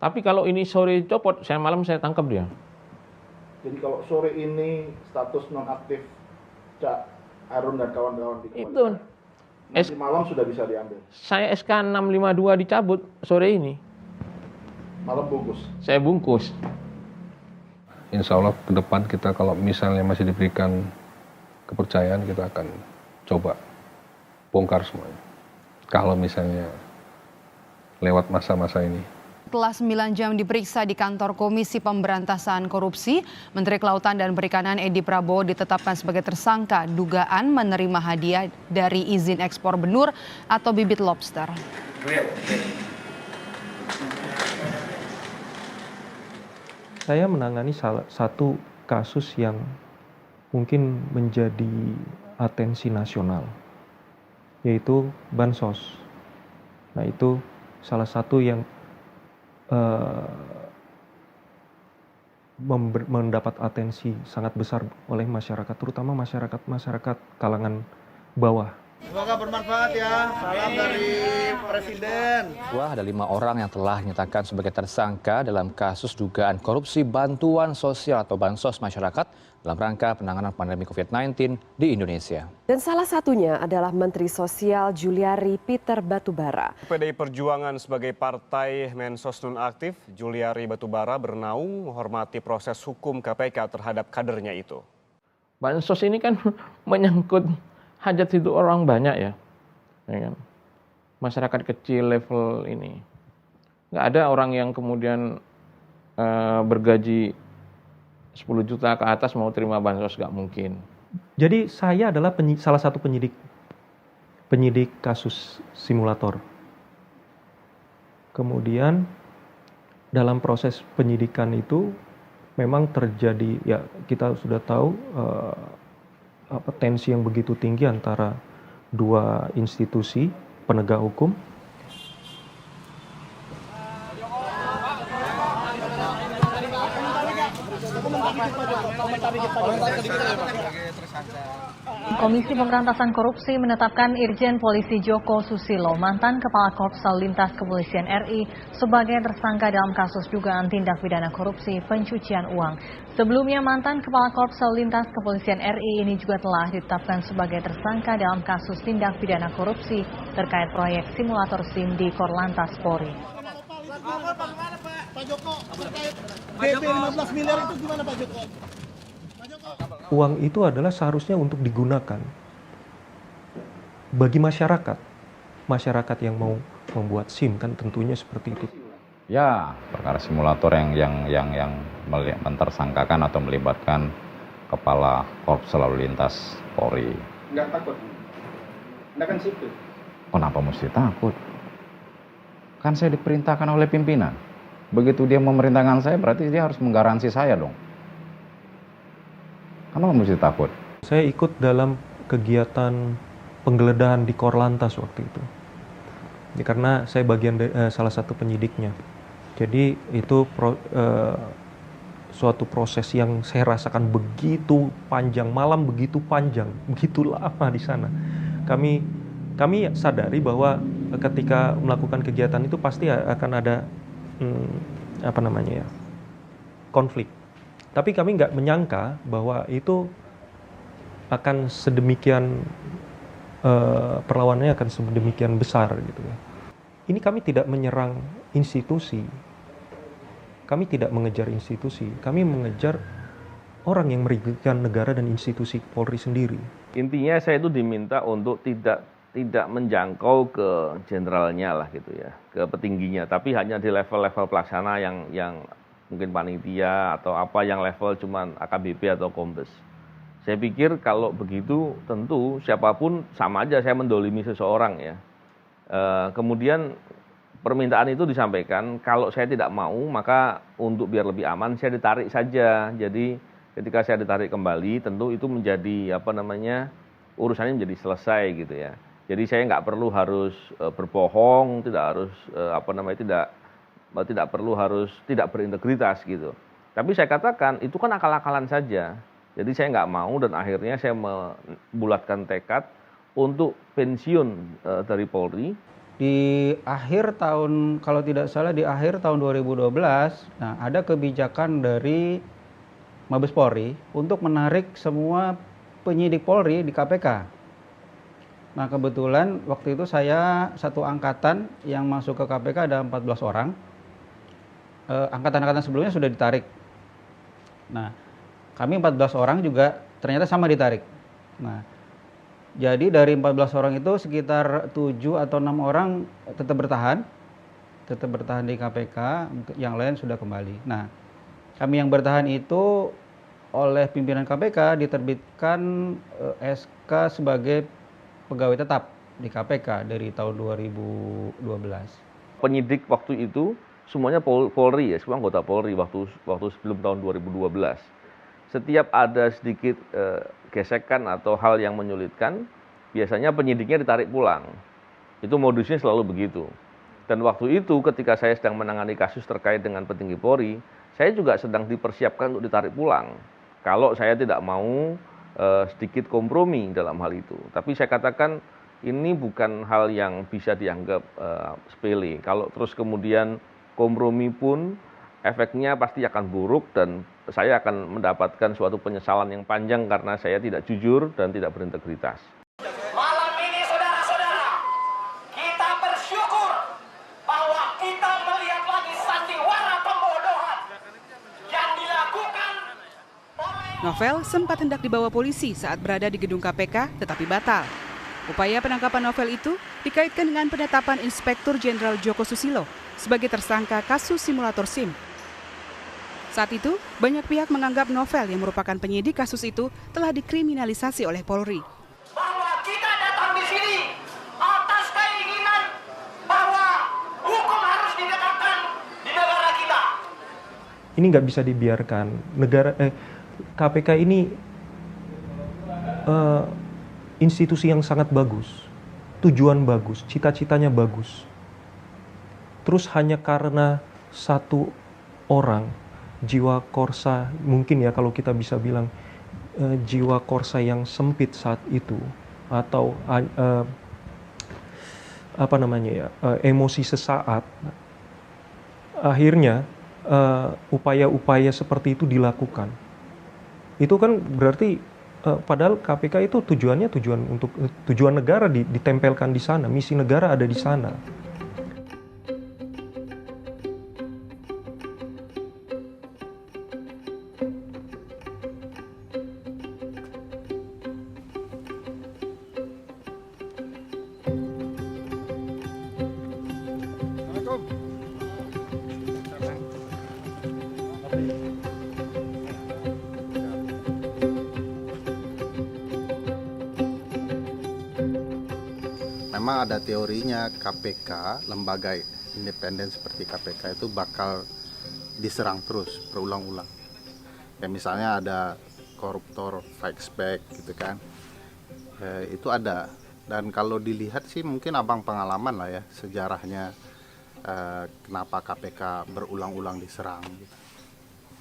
Tapi kalau ini sore copot, saya malam saya tangkap dia. Jadi kalau sore ini status nonaktif Cak Harun dan kawan-kawan dikembalikan, nanti malam sudah bisa diambil. Saya SK 652 dicabut sore ini. Malam bungkus. Saya bungkus. Insya Allah ke depan kita kalau misalnya masih diberikan kepercayaan, kita akan coba bongkar semuanya. Kalau misalnya lewat masa-masa ini. Setelah 9 jam diperiksa di kantor Komisi Pemberantasan Korupsi, Menteri Kelautan dan Perikanan Edi Prabowo ditetapkan sebagai tersangka dugaan menerima hadiah dari izin ekspor benur atau bibit lobster. Saya menangani salah satu kasus yang mungkin menjadi atensi nasional, yaitu bansos. Nah, itu salah satu yang mendapat atensi sangat besar oleh masyarakat, terutama masyarakat kalangan bawah. Semoga bermanfaat ya. Salam dari Presiden. Ada 5 orang yang telah dinyatakan sebagai tersangka dalam kasus dugaan korupsi bantuan sosial atau bansos masyarakat dalam rangka penanganan pandemi COVID-19 di Indonesia. Dan salah satunya adalah Menteri Sosial Juliari Peter Batubara. PDI Perjuangan sebagai partai mensos nonaktif, Juliari Batubara bernaung menghormati proses hukum KPK terhadap kadernya itu. Bansos ini kan menyangkut hajat hidup orang banyak ya kan? Masyarakat kecil level ini. Nggak ada orang yang kemudian bergaji 10 juta ke atas mau terima bansos, nggak mungkin. Jadi saya adalah salah satu penyidik kasus simulator. Kemudian dalam proses penyidikan itu memang terjadi, ya kita sudah tahu tensi yang begitu tinggi antara dua institusi penegak hukum. Komisi Pemberantasan Korupsi menetapkan Irjen Polisi Joko Susilo, mantan Kepala Korps Lalu Lintas Kepolisian RI, sebagai tersangka dalam kasus dugaan tindak pidana korupsi pencucian uang. Sebelumnya, mantan Kepala Korps Lalu Lintas Kepolisian RI ini juga telah ditetapkan sebagai tersangka dalam kasus tindak pidana korupsi terkait proyek simulator SIM di Korlantas Polri. Pak Joko, terkait DP 15 miliar itu gimana Pak Joko? Uang itu adalah seharusnya untuk digunakan bagi masyarakat. Masyarakat yang mau membuat SIM kan tentunya seperti itu. Ya, perkara simulator yang mentersangkakan atau melibatkan Kepala Korps Lalu Lintas Polri. Nggak takut? Nggak kan sipil? Kenapa mesti takut? Kan saya diperintahkan oleh pimpinan. Begitu dia memerintahkan saya, berarti dia harus menggaransi saya dong. Kenapa mesti takut? Saya ikut dalam kegiatan penggeledahan di Korlantas waktu itu. Ya, karena saya bagian salah satu penyidiknya. Jadi itu suatu proses yang saya rasakan begitu panjang, malam begitu panjang, begitu lama di sana. Kami sadari bahwa ketika melakukan kegiatan itu pasti akan ada konflik. Tapi kami nggak menyangka bahwa itu akan sedemikian perlawanannya akan sedemikian besar gitu ya. Ini kami tidak menyerang institusi, kami tidak mengejar institusi, kami mengejar orang yang merugikan negara dan institusi Polri sendiri. Intinya saya itu diminta untuk tidak menjangkau ke jenderalnya lah gitu ya, ke petingginya, tapi hanya di level-level pelaksana yang mungkin panitia atau apa yang level cuman AKBP atau Kombes. Saya pikir kalau begitu tentu siapapun sama aja saya mendolimi seseorang ya. Kemudian permintaan itu disampaikan, kalau saya tidak mau maka untuk biar lebih aman saya ditarik saja. Jadi ketika saya ditarik kembali tentu itu menjadi urusannya menjadi selesai gitu ya. Jadi saya nggak perlu harus berbohong, tidak harus tidak perlu harus tidak berintegritas gitu. Tapi saya katakan itu kan akal-akalan saja. Jadi saya nggak mau dan akhirnya saya membulatkan tekad untuk pensiun dari Polri. Di akhir tahun, kalau tidak salah di akhir tahun 2012, nah ada kebijakan dari Mabes Polri untuk menarik semua penyidik Polri di KPK. Nah kebetulan waktu itu saya satu angkatan yang masuk ke KPK ada 14 orang. Angkatan-angkatan sebelumnya sudah ditarik. Nah, kami 14 orang juga ternyata sama ditarik. Nah, jadi dari 14 orang itu sekitar 7 atau 6 orang tetap bertahan di KPK, yang lain sudah kembali. Nah, kami yang bertahan itu oleh pimpinan KPK diterbitkan SK sebagai pegawai tetap di KPK dari tahun 2012. Penyidik waktu itu semuanya Polri ya, semua anggota Polri waktu sebelum tahun 2012. Setiap ada sedikit gesekan atau hal yang menyulitkan, biasanya penyidiknya ditarik pulang. Itu modusnya selalu begitu. Dan waktu itu ketika saya sedang menangani kasus terkait dengan petinggi Polri, saya juga sedang dipersiapkan untuk ditarik pulang. Kalau saya tidak mau sedikit kompromi dalam hal itu. Tapi saya katakan ini bukan hal yang bisa dianggap sepele. Kalau terus kemudian kompromi pun efeknya pasti akan buruk dan saya akan mendapatkan suatu penyesalan yang panjang karena saya tidak jujur dan tidak berintegritas. Malam ini saudara-saudara, kita bersyukur bahwa kita melihat lagi sandiwara pembodohan yang dilakukan oleh... Novel sempat hendak dibawa polisi saat berada di gedung KPK tetapi batal. Upaya penangkapan Novel itu dikaitkan dengan penetapan Inspektur Jenderal Joko Susilo sebagai tersangka kasus simulator SIM. Saat itu, banyak pihak menganggap Novel yang merupakan penyidik kasus itu telah dikriminalisasi oleh Polri. Bahwa kita datang di sini atas keinginan bahwa hukum harus ditegakkan di negara kita. Ini nggak bisa dibiarkan. KPK ini institusi yang sangat bagus, tujuan bagus, cita-citanya bagus. Terus hanya karena satu orang jiwa korsa, mungkin ya kalau kita bisa bilang jiwa korsa yang sempit saat itu, atau emosi sesaat, akhirnya upaya-upaya seperti itu dilakukan. Itu kan berarti padahal KPK itu tujuan negara ditempelkan di sana, misi negara ada di sana. Memang ada teorinya KPK, lembaga independen seperti KPK itu bakal diserang terus berulang-ulang. Ya misalnya ada koruptor fights back gitu kan, itu ada. Dan kalau dilihat sih mungkin abang pengalaman lah ya sejarahnya kenapa KPK berulang-ulang diserang gitu.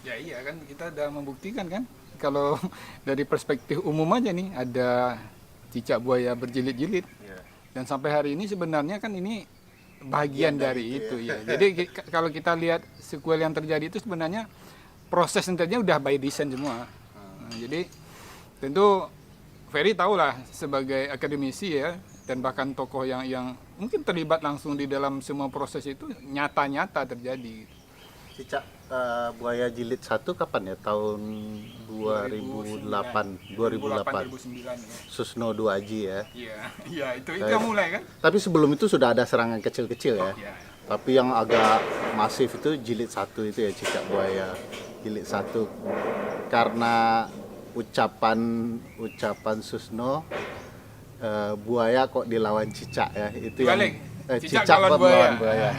Ya iya kan, kita udah membuktikan kan, kalau dari perspektif umum aja nih ada cicak buaya berjilid-jilid. Dan sampai hari ini sebenarnya kan ini bagian dari itu ya. Jadi kalau kita lihat sequel yang terjadi itu sebenarnya proses yang terjadi udah by design semua. Jadi tentu Ferry tahu lah sebagai akademisi ya, dan bahkan tokoh yang mungkin terlibat langsung di dalam semua proses itu nyata-nyata terjadi. Cicak buaya jilid 1 kapan ya? Tahun 2008 2009 ya. Susno 2 Aji ya. Iya itu yang mulai kan. Tapi sebelum itu sudah ada serangan kecil-kecil ya. Tapi yang agak masif itu jilid 1 itu ya, cicak buaya jilid 1. Karena ucapan Susno, buaya kok dilawan cicak ya. Itu balik. Yang cicak melawan buaya.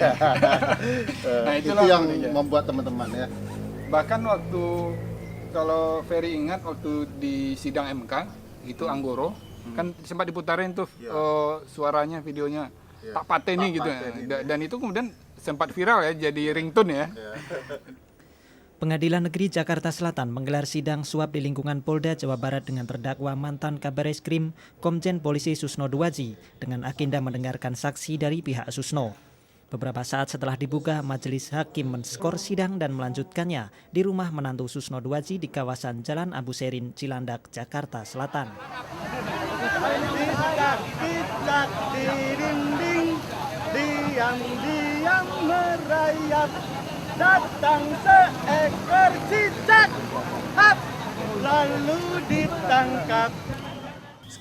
Nah, itu yang membuat teman-teman ya. Bahkan waktu, kalau Ferry ingat waktu di sidang MK itu Anggoro kan sempat diputarin tuh suaranya, videonya tak pateni gitu. Dan itu kemudian sempat viral ya, jadi ringtone ya. Pengadilan Negeri Jakarta Selatan menggelar sidang suap di lingkungan Polda Jawa Barat dengan terdakwa mantan Kabareskrim Komjen Polisi Susno Duaji dengan agenda mendengarkan saksi dari pihak Susno. Beberapa saat setelah dibuka, majelis hakim menskor sidang dan melanjutkannya di rumah menantu Susno Duaji di kawasan Jalan Abu Serin, Cilandak, Jakarta Selatan. Cicak di dinding, diam-diam merayap. Datang seekor cicak, hap, lalu ditangkap.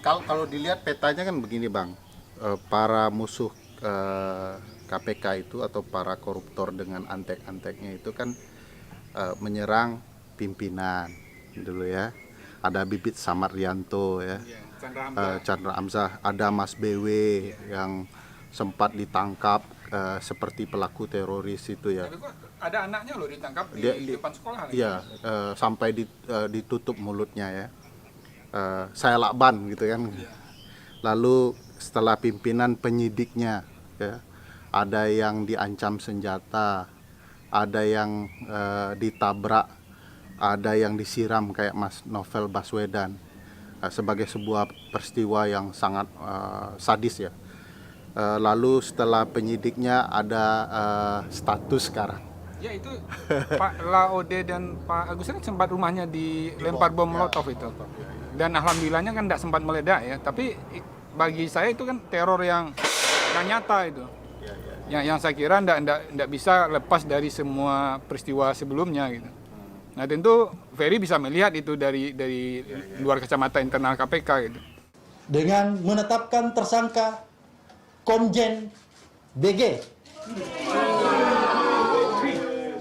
Kalau dilihat petanya kan begini bang, para musuh KPK itu atau para koruptor dengan antek-anteknya itu kan menyerang pimpinan dulu ya. Ada Bibit Samaryanto ya, Chandra Hamzah, ada Mas BW yang sempat ditangkap seperti pelaku teroris itu ya. Ada anaknya loh ditangkap di depan sekolah. Iya, sampai ditutup mulutnya ya. Saya lakban gitu kan. Lalu setelah pimpinan penyidiknya ya, ada yang diancam senjata, ada yang ditabrak, ada yang disiram kayak Mas Novel Baswedan, sebagai sebuah peristiwa yang sangat sadis ya. Lalu setelah penyidiknya ada status sekarang. Ya itu Pak Laode dan Pak Agus kan sempat rumahnya dilempar bom molotov itu. Dan alhamdulillahnya kan tidak sempat meledak ya. Tapi bagi saya itu kan teror yang nyata itu. Yang saya kira tidak bisa lepas dari semua peristiwa sebelumnya gitu. Nah tentu Ferry bisa melihat itu dari luar kacamata internal KPK gitu. Dengan menetapkan tersangka Komjen BG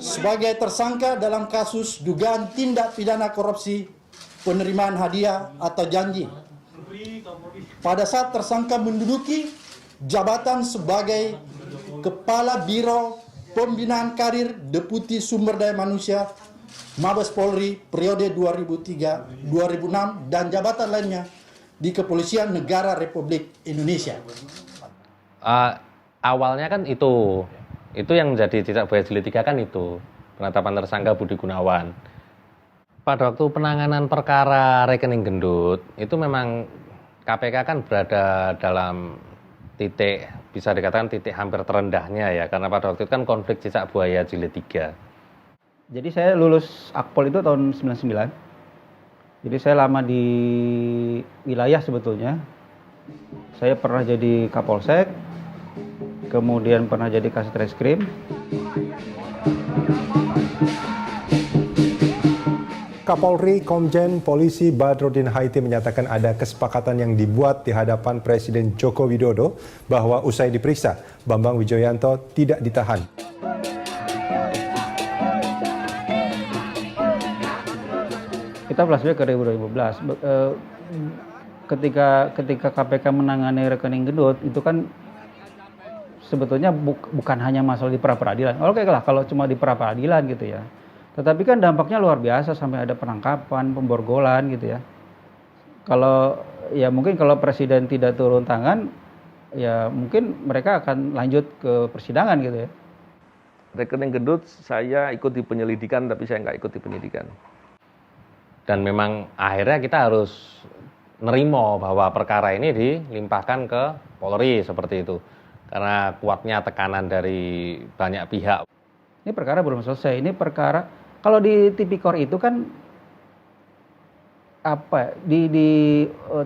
sebagai tersangka dalam kasus dugaan tindak pidana korupsi penerimaan hadiah atau janji. Pada saat tersangka menduduki jabatan sebagai Kepala Biro Pembinaan Karir Deputi Sumber Daya Manusia Mabes Polri periode 2003-2006 dan jabatan lainnya di Kepolisian Negara Republik Indonesia. Awalnya kan itu yang menjadi cicak buaya jilid 3 kan itu. penetapan tersangka Budi Gunawan. Pada waktu penanganan perkara rekening gendut, itu memang KPK kan berada dalam titik, bisa dikatakan titik hampir terendahnya ya, karena pada waktu itu kan konflik Cicak Buaya Jilid 3. Jadi saya lulus Akpol itu tahun 99. Jadi saya lama di wilayah sebetulnya. Saya pernah jadi Kapolsek, kemudian pernah jadi Kasat Reskrim. Kapolri Komjen Polisi Badrodin Haiti menyatakan ada kesepakatan yang dibuat di hadapan Presiden Joko Widodo bahwa usai diperiksa, Bambang Wijoyanto tidak ditahan. Kita flashback ke 2015. Ketika KPK menangani rekening gendut, itu kan sebetulnya bukan hanya masalah di pra-peradilan. Oke lah kalau cuma di pra-peradilan gitu ya. Tetapi kan dampaknya luar biasa sampai ada penangkapan, pemborgolan gitu ya. Kalau ya mungkin kalau presiden tidak turun tangan, ya mungkin mereka akan lanjut ke persidangan gitu ya. Rekening gendut saya ikut di penyelidikan tapi saya nggak ikut di penyidikan. Dan memang akhirnya kita harus nerimo bahwa perkara ini dilimpahkan ke Polri seperti itu. Karena kuatnya tekanan dari banyak pihak. Ini perkara belum selesai. Ini perkara kalau di Tipikor itu kan apa? Di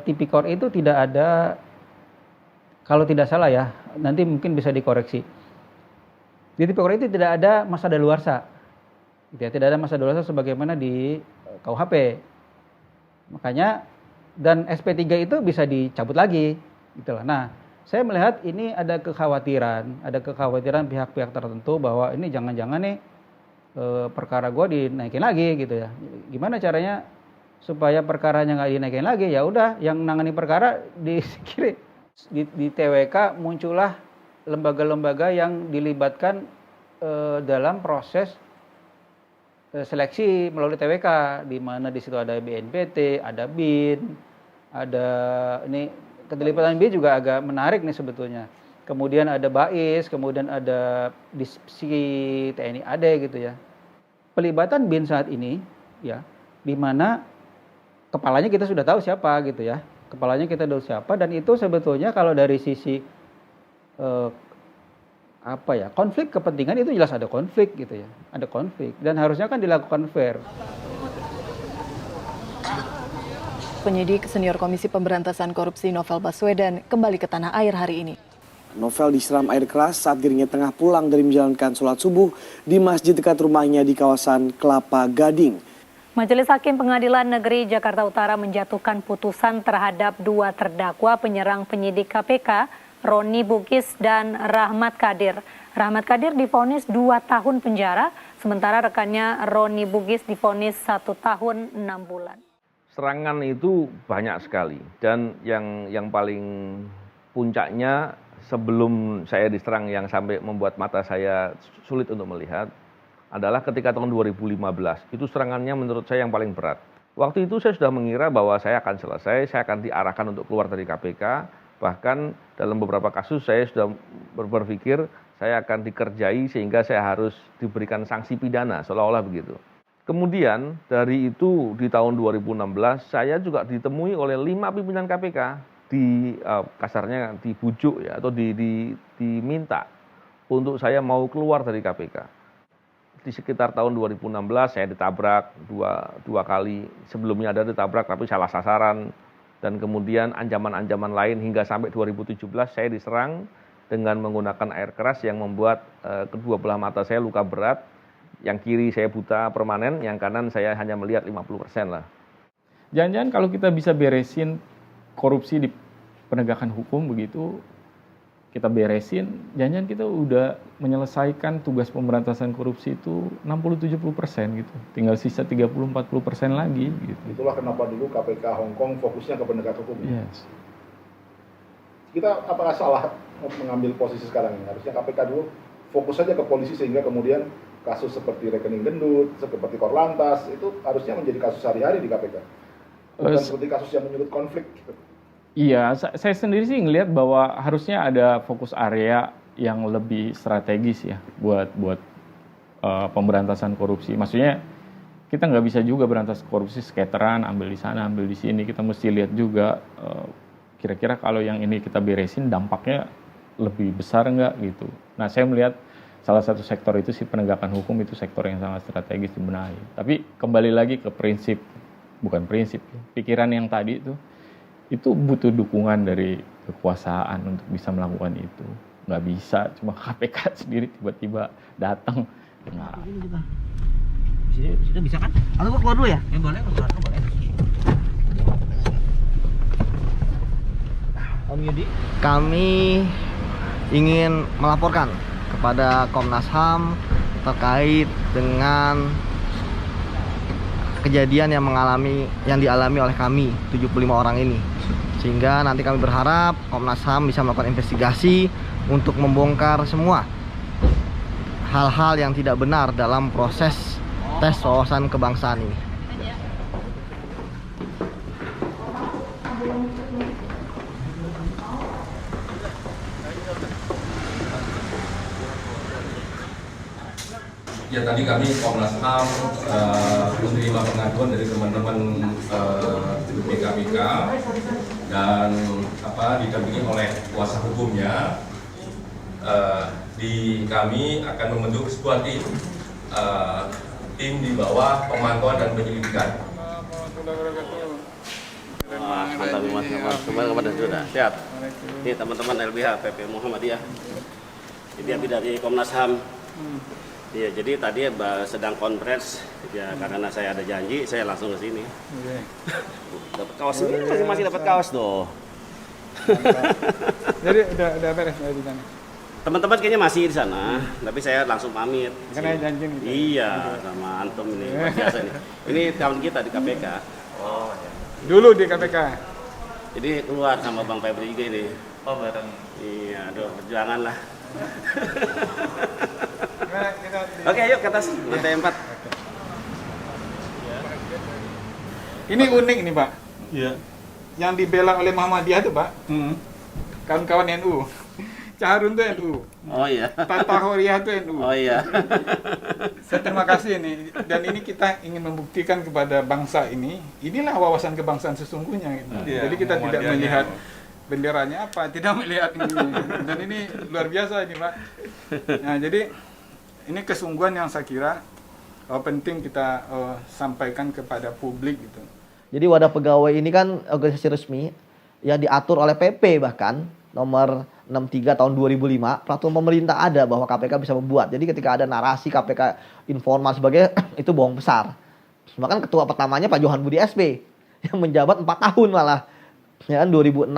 Tipikor itu tidak ada, kalau tidak salah ya, nanti mungkin bisa dikoreksi. Di Tipikor itu tidak ada masa daluarsa. Gitu ya, tidak ada masa daluarsa sebagaimana di KUHP. Makanya dan SP3 itu bisa dicabut lagi gitu lah. Nah, saya melihat ini ada kekhawatiran pihak-pihak tertentu bahwa ini jangan-jangan nih perkara gue dinaikin lagi gitu ya. Gimana caranya supaya perkaranya nggak dinaikin lagi? Ya udah, yang nangani perkara disingkirin. Di TWK muncullah lembaga-lembaga yang dilibatkan dalam proses seleksi melalui TWK, di mana di situ ada BNPT, ada BIN, ada ini keterlibatan BIN juga agak menarik nih sebetulnya. Kemudian ada BAIS, kemudian ada Dipsi TNI AD gitu ya. Pelibatan BIN saat ini ya, di mana kepalanya kita sudah tahu siapa gitu ya. Kepalanya kita tahu siapa, dan itu sebetulnya kalau dari sisi konflik kepentingan itu jelas ada konflik gitu ya. Ada konflik dan harusnya kan dilakukan fair. Penyidik senior Komisi Pemberantasan Korupsi Novel Baswedan kembali ke tanah air hari ini. Novel disiram air keras saat dirinya tengah pulang dari menjalankan sholat subuh di masjid dekat rumahnya di kawasan Kelapa Gading. Majelis Hakim Pengadilan Negeri Jakarta Utara menjatuhkan putusan terhadap 2 terdakwa penyerang penyidik KPK, Roni Bugis dan Rahmat Kadir. Rahmat Kadir divonis 2 tahun penjara, sementara rekannya Roni Bugis divonis 1 tahun 6 bulan. Serangan itu banyak sekali, dan yang paling puncaknya sebelum saya diserang yang sampai membuat mata saya sulit untuk melihat adalah ketika tahun 2015. Itu serangannya menurut saya yang paling berat. Waktu itu saya sudah mengira bahwa saya akan selesai, saya akan diarahkan untuk keluar dari KPK. Bahkan dalam beberapa kasus saya sudah berpikir saya akan dikerjai sehingga saya harus diberikan sanksi pidana, seolah-olah begitu. Kemudian dari itu di tahun 2016 saya juga ditemui oleh 5 pimpinan KPK. Kasarnya dibujuk ya, atau diminta untuk saya mau keluar dari KPK. Di sekitar tahun 2016 saya ditabrak dua kali. Sebelumnya ada ditabrak tapi salah sasaran, dan kemudian ancaman-ancaman lain hingga sampai 2017 saya diserang dengan menggunakan air keras yang membuat kedua belah mata saya luka berat. Yang kiri saya buta permanen, yang kanan saya hanya melihat 50% lah. Jangan-jangan kalau kita bisa beresin korupsi di penegakan hukum begitu, kita beresin, jangan-jangan kita udah menyelesaikan tugas pemberantasan korupsi itu 60-70% gitu. Tinggal sisa 30-40% lagi gitu. Itulah kenapa dulu KPK Hong Kong fokusnya ke penegak hukum. Yes. Kita apakah salah mengambil posisi sekarang ini? Harusnya KPK dulu fokus saja ke polisi sehingga kemudian kasus seperti rekening gendut, seperti Korlantas, itu harusnya menjadi kasus sehari-hari di KPK. Bukan seperti kasus yang menyulut konflik. Iya, saya sendiri sih ngelihat bahwa harusnya ada fokus area yang lebih strategis ya buat pemberantasan korupsi. Maksudnya kita nggak bisa juga berantas korupsi skateran, ambil di sana, ambil di sini. Kita mesti lihat juga kira-kira kalau yang ini kita beresin dampaknya lebih besar nggak gitu. Nah, saya melihat salah satu sektor itu sih penegakan hukum itu sektor yang sangat strategis dibenahi. Tapi kembali lagi ke prinsip, bukan prinsip, pikiran yang tadi itu butuh dukungan dari kekuasaan untuk bisa melakukan itu. Nggak bisa cuma KPK sendiri tiba-tiba datang. Nah. Sudah bisa kan? Atau gua keluar dulu ya? Ya boleh, keluar boleh. Om Yudi, kami ingin melaporkan kepada Komnas HAM terkait dengan kejadian yang dialami oleh kami 75 orang ini. Sehingga nanti kami berharap Komnas HAM bisa melakukan investigasi untuk membongkar semua hal-hal yang tidak benar dalam proses tes wawasan kebangsaan ini. Ya, tadi kami Komnas HAM menerima pengaduan dari teman-teman di KPK dan didampingi oleh kuasa hukumnya. Kami akan membentuk sebuah tim di bawah pemantauan dan penyelidikan. Mantap, kemarin sudah siap. Ini teman-teman LBH PP Muhammadiyah. Ini dari Komnas HAM. Iya, jadi tadi sedang konferensi ya, karena saya ada janji, saya langsung ke sini. Dapat kaos ini, masih dapat kaos tuh. Jadi udah beres di sana. Teman-teman kayaknya masih di sana, tapi saya langsung pamit. Karena janji nih. Iya, sama antum ini biasa nih. Ini tahun kita di KPK. Oh, ya. Dulu di KPK. Jadi keluar sama Bang Febri juga ini. Oh, bareng. Iya, aduh, perjuangan lah. Oke, yuk ke atas lantai 4. Ini unik nih, Pak. Iya. Yang dibela oleh Muhammadiyah tuh, Pak. Kawan-kawan NU. Caharun tuh NU. Oh iya. Tata Horiah tuh NU. Oh iya. Saya terima kasih nih. Dan ini kita ingin membuktikan kepada bangsa ini, inilah wawasan kebangsaan sesungguhnya. Gitu. Jadi kita tidak melihat benderanya apa, tidak melihat ini. Dan ini luar biasa ini, Pak. Nah, jadi ini kesungguhan yang saya kira penting kita sampaikan kepada publik gitu. Jadi wadah pegawai ini kan organisasi resmi yang diatur oleh PP bahkan nomor 63 tahun 2005, peraturan pemerintah ada bahwa KPK bisa membuat. Jadi ketika ada narasi KPK informal sebagai itu bohong besar. Bahkan ketua pertamanya Pak Johan Budi SP yang menjabat 4 tahun malah. Ya kan 2006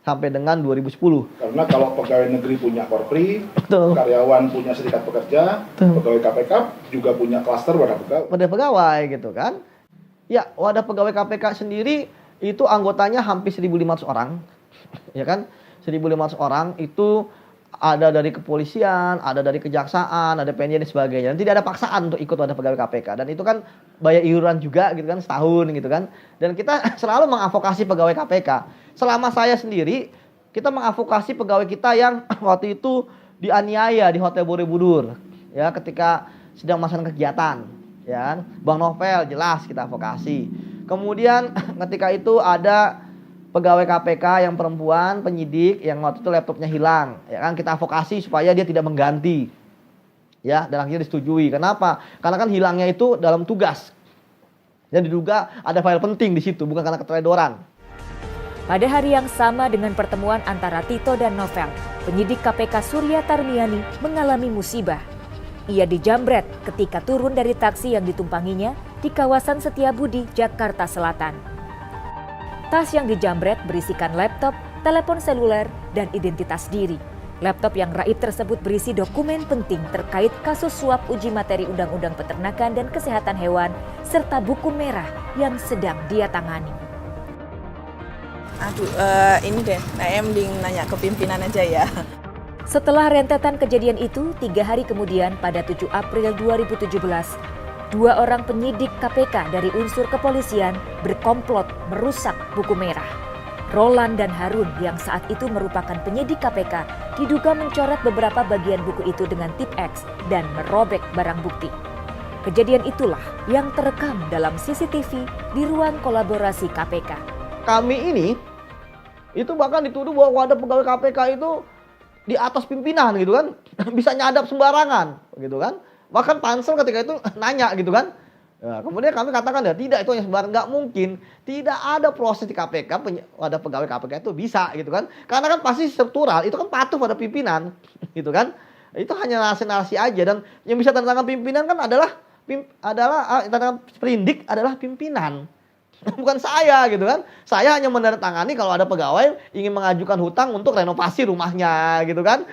sampai dengan 2010. Karena kalau pegawai negeri punya korpri, karyawan punya serikat pekerja, pegawai KPK juga punya klaster wadah pegawai. Wadah pegawai gitu kan. Ya, wadah pegawai KPK sendiri itu anggotanya hampir 1.500 orang. Ya kan? 1.500 orang itu ada dari kepolisian, ada dari kejaksaan, ada PNJ dan sebagainya. Dan tidak ada paksaan untuk ikut wadah pegawai KPK. Dan itu kan bayar iuran juga gitu kan setahun gitu kan. Dan kita selalu mengadvokasi pegawai KPK. Selama saya sendiri, kita mengadvokasi pegawai kita yang waktu itu dianiaya di Hotel Borobudur, ya ketika sedang melaksanakan kegiatan, ya. Bang Novel jelas kita advokasi. Kemudian ketika itu ada pegawai KPK yang perempuan, penyidik yang waktu itu laptopnya hilang, ya kan kita advokasi supaya dia tidak mengganti, ya, dan akhirnya disetujui. Kenapa? Karena kan hilangnya itu dalam tugas, dan diduga ada file penting di situ, bukan karena keteledoran. Pada hari yang sama dengan pertemuan antara Tito dan Novel, penyidik KPK Surya Tarmiani mengalami musibah. Ia dijambret ketika turun dari taksi yang ditumpanginya di kawasan Setiabudi, Jakarta Selatan. Tas yang dijambret berisikan laptop, telepon seluler, dan identitas diri. Laptop yang raib tersebut berisi dokumen penting terkait kasus suap uji materi Undang-Undang Peternakan dan Kesehatan Hewan, serta buku merah yang sedang dia tangani. Aduh, ini deh, saya mending nanya ke pimpinan aja ya. Setelah rentetan kejadian itu, 3 hari kemudian pada 7 April 2017, 2 orang penyidik KPK dari unsur kepolisian berkomplot merusak buku merah. Roland dan Harun yang saat itu merupakan penyidik KPK diduga mencoret beberapa bagian buku itu dengan tip X dan merobek barang bukti. Kejadian itulah yang terekam dalam CCTV di ruang kolaborasi KPK. Kami ini itu bahkan dituduh bahwa wadah pegawai KPK itu di atas pimpinan gitu kan, bisa nyadap sembarangan gitu kan. Bahkan pansel ketika itu nanya gitu kan. Ya, kemudian kami katakan ya tidak, itu yang sembarangan, nggak mungkin, tidak ada proses di KPK wadah pegawai KPK itu bisa gitu kan. Karena kan pasti struktural, itu kan patuh pada pimpinan gitu kan. Itu hanya narasi-narasi aja, dan yang bisa tanda tangan pimpinan kan adalah tanda tangan sprindik adalah pimpinan. Bukan saya gitu kan. Saya hanya menandatangani kalau ada pegawai ingin mengajukan hutang untuk renovasi rumahnya gitu kan.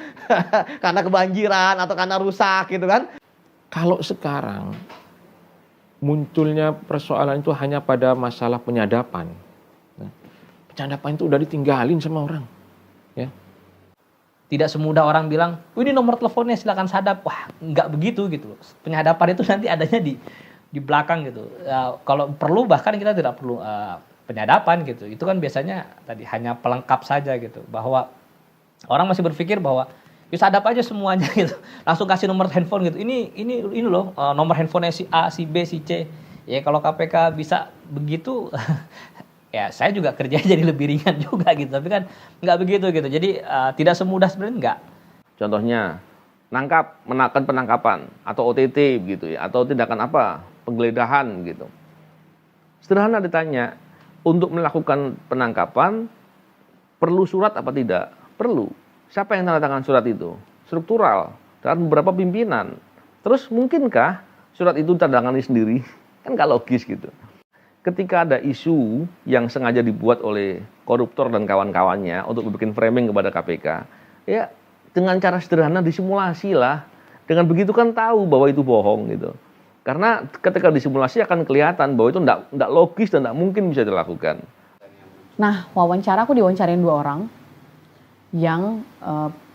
Karena kebanjiran atau karena rusak gitu kan. Kalau sekarang munculnya persoalan itu hanya pada masalah penyadapan. Nah, penyadapan itu udah ditinggalin sama orang. Ya. Tidak semudah orang bilang, ini nomor teleponnya silakan sadap. Wah, nggak begitu gitu. Penyadapan itu nanti adanya di belakang gitu. Kalau perlu bahkan kita tidak perlu penyadapan gitu. Itu kan biasanya tadi hanya pelengkap saja gitu. Bahwa orang masih berpikir bahwa ya sadap aja semuanya gitu. Langsung kasih nomor handphone gitu. Ini loh nomor handphonenya si A, si B, si C. Ya kalau KPK bisa begitu ya saya juga kerjanya jadi lebih ringan juga gitu. Tapi kan nggak begitu gitu. Jadi tidak semudah sebenarnya nggak. Contohnya melakukan penangkapan atau OTT gitu ya, atau tindakan apa, penggeledahan gitu. Sederhana ditanya, untuk melakukan penangkapan perlu surat apa tidak? Perlu. Siapa yang tanda tangan surat itu? Struktural, dan beberapa pimpinan. Terus mungkinkah surat itu tanda tangani sendiri? Kan nggak logis gitu. Ketika ada isu yang sengaja dibuat oleh koruptor dan kawan-kawannya untuk bikin framing kepada KPK, ya dengan cara sederhana disimulasi lah. Dengan begitu kan tahu bahwa itu bohong gitu. Karena ketika disimulasi akan kelihatan bahwa itu nggak logis dan nggak mungkin bisa dilakukan. Nah, wawancara aku diwawancarain 2 orang yang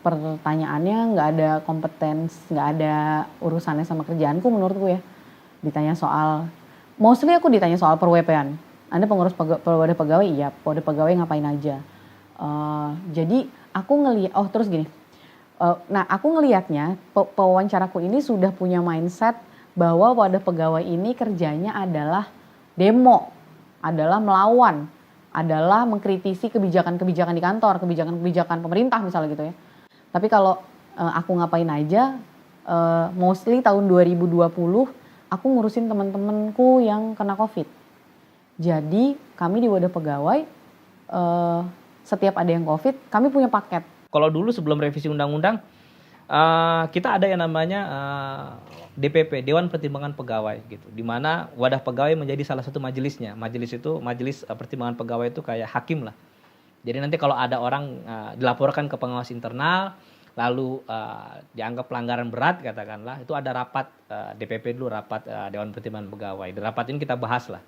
pertanyaannya nggak ada kompetens, nggak ada urusannya sama kerjaanku menurutku ya. Ditanya soal, mostly aku ditanya soal per-WP-an. Anda pengurus wadah pegawai? Iya, wadah pegawai ngapain aja. Jadi aku ngelihat, terus gini. Nah, aku ngelihatnya pewawancaraku ini sudah punya mindset bahwa wadah pegawai ini kerjanya adalah demo, adalah melawan, adalah mengkritisi kebijakan-kebijakan di kantor, kebijakan-kebijakan pemerintah misalnya gitu ya. Tapi kalau aku ngapain aja, mostly tahun 2020 aku ngurusin teman-temanku yang kena COVID. Jadi kami di wadah pegawai setiap ada yang COVID, kami punya paket. Kalau dulu sebelum revisi undang-undang, kita ada yang namanya DPP, Dewan Pertimbangan Pegawai gitu, di mana wadah pegawai menjadi salah satu majelisnya. Majelis itu, majelis pertimbangan pegawai itu kayak hakim lah. Jadi nanti kalau ada orang dilaporkan ke pengawas internal, lalu dianggap pelanggaran berat katakanlah, itu ada rapat DPP dulu, rapat Dewan Pertimbangan Pegawai. Di rapat ini kita bahas lah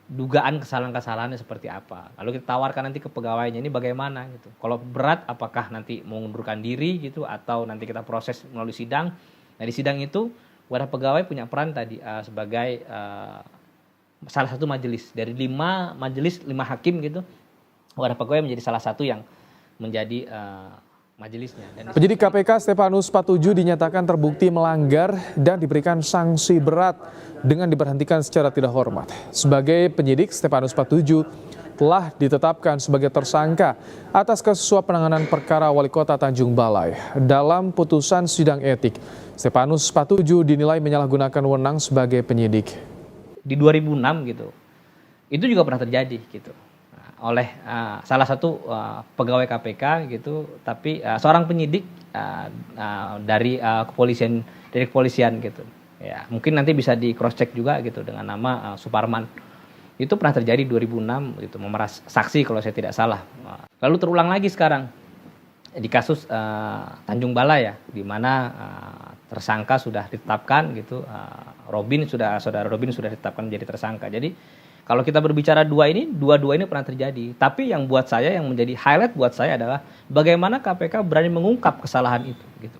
dugaan kesalahan-kesalahannya seperti apa. Lalu kita tawarkan nanti ke pegawainya ini bagaimana gitu. Kalau berat apakah nanti mengundurkan diri gitu atau nanti kita proses melalui sidang. Nah di sidang itu wadah pegawai punya peran tadi sebagai salah satu majelis. Dari 5 majelis, 5 hakim gitu. Wadah pegawai menjadi salah satu yang menjadi majelisnya. Penyidik KPK Stepanus Patuju dinyatakan terbukti melanggar dan diberikan sanksi berat dengan diberhentikan secara tidak hormat. Sebagai penyidik, Stepanus Patuju telah ditetapkan sebagai tersangka atas kasus suap penanganan perkara Wali Kota Tanjung Balai. Dalam putusan sidang etik, Stepanus Patuju dinilai menyalahgunakan wewenang sebagai penyidik. Di 2006 gitu, itu juga pernah terjadi gitu. Oleh salah satu pegawai KPK gitu, tapi seorang penyidik dari kepolisian gitu. Ya, mungkin nanti bisa di cross check juga gitu dengan nama Suparman. Itu pernah terjadi 2006 gitu, memeras saksi kalau saya tidak salah. Lalu terulang lagi sekarang di kasus Tanjung Balai ya, di mana tersangka sudah ditetapkan gitu, saudara Robin sudah ditetapkan menjadi tersangka. Jadi kalau kita berbicara dua-dua ini pernah terjadi. Tapi yang buat saya, yang menjadi highlight buat saya adalah bagaimana KPK berani mengungkap kesalahan itu. Gitu.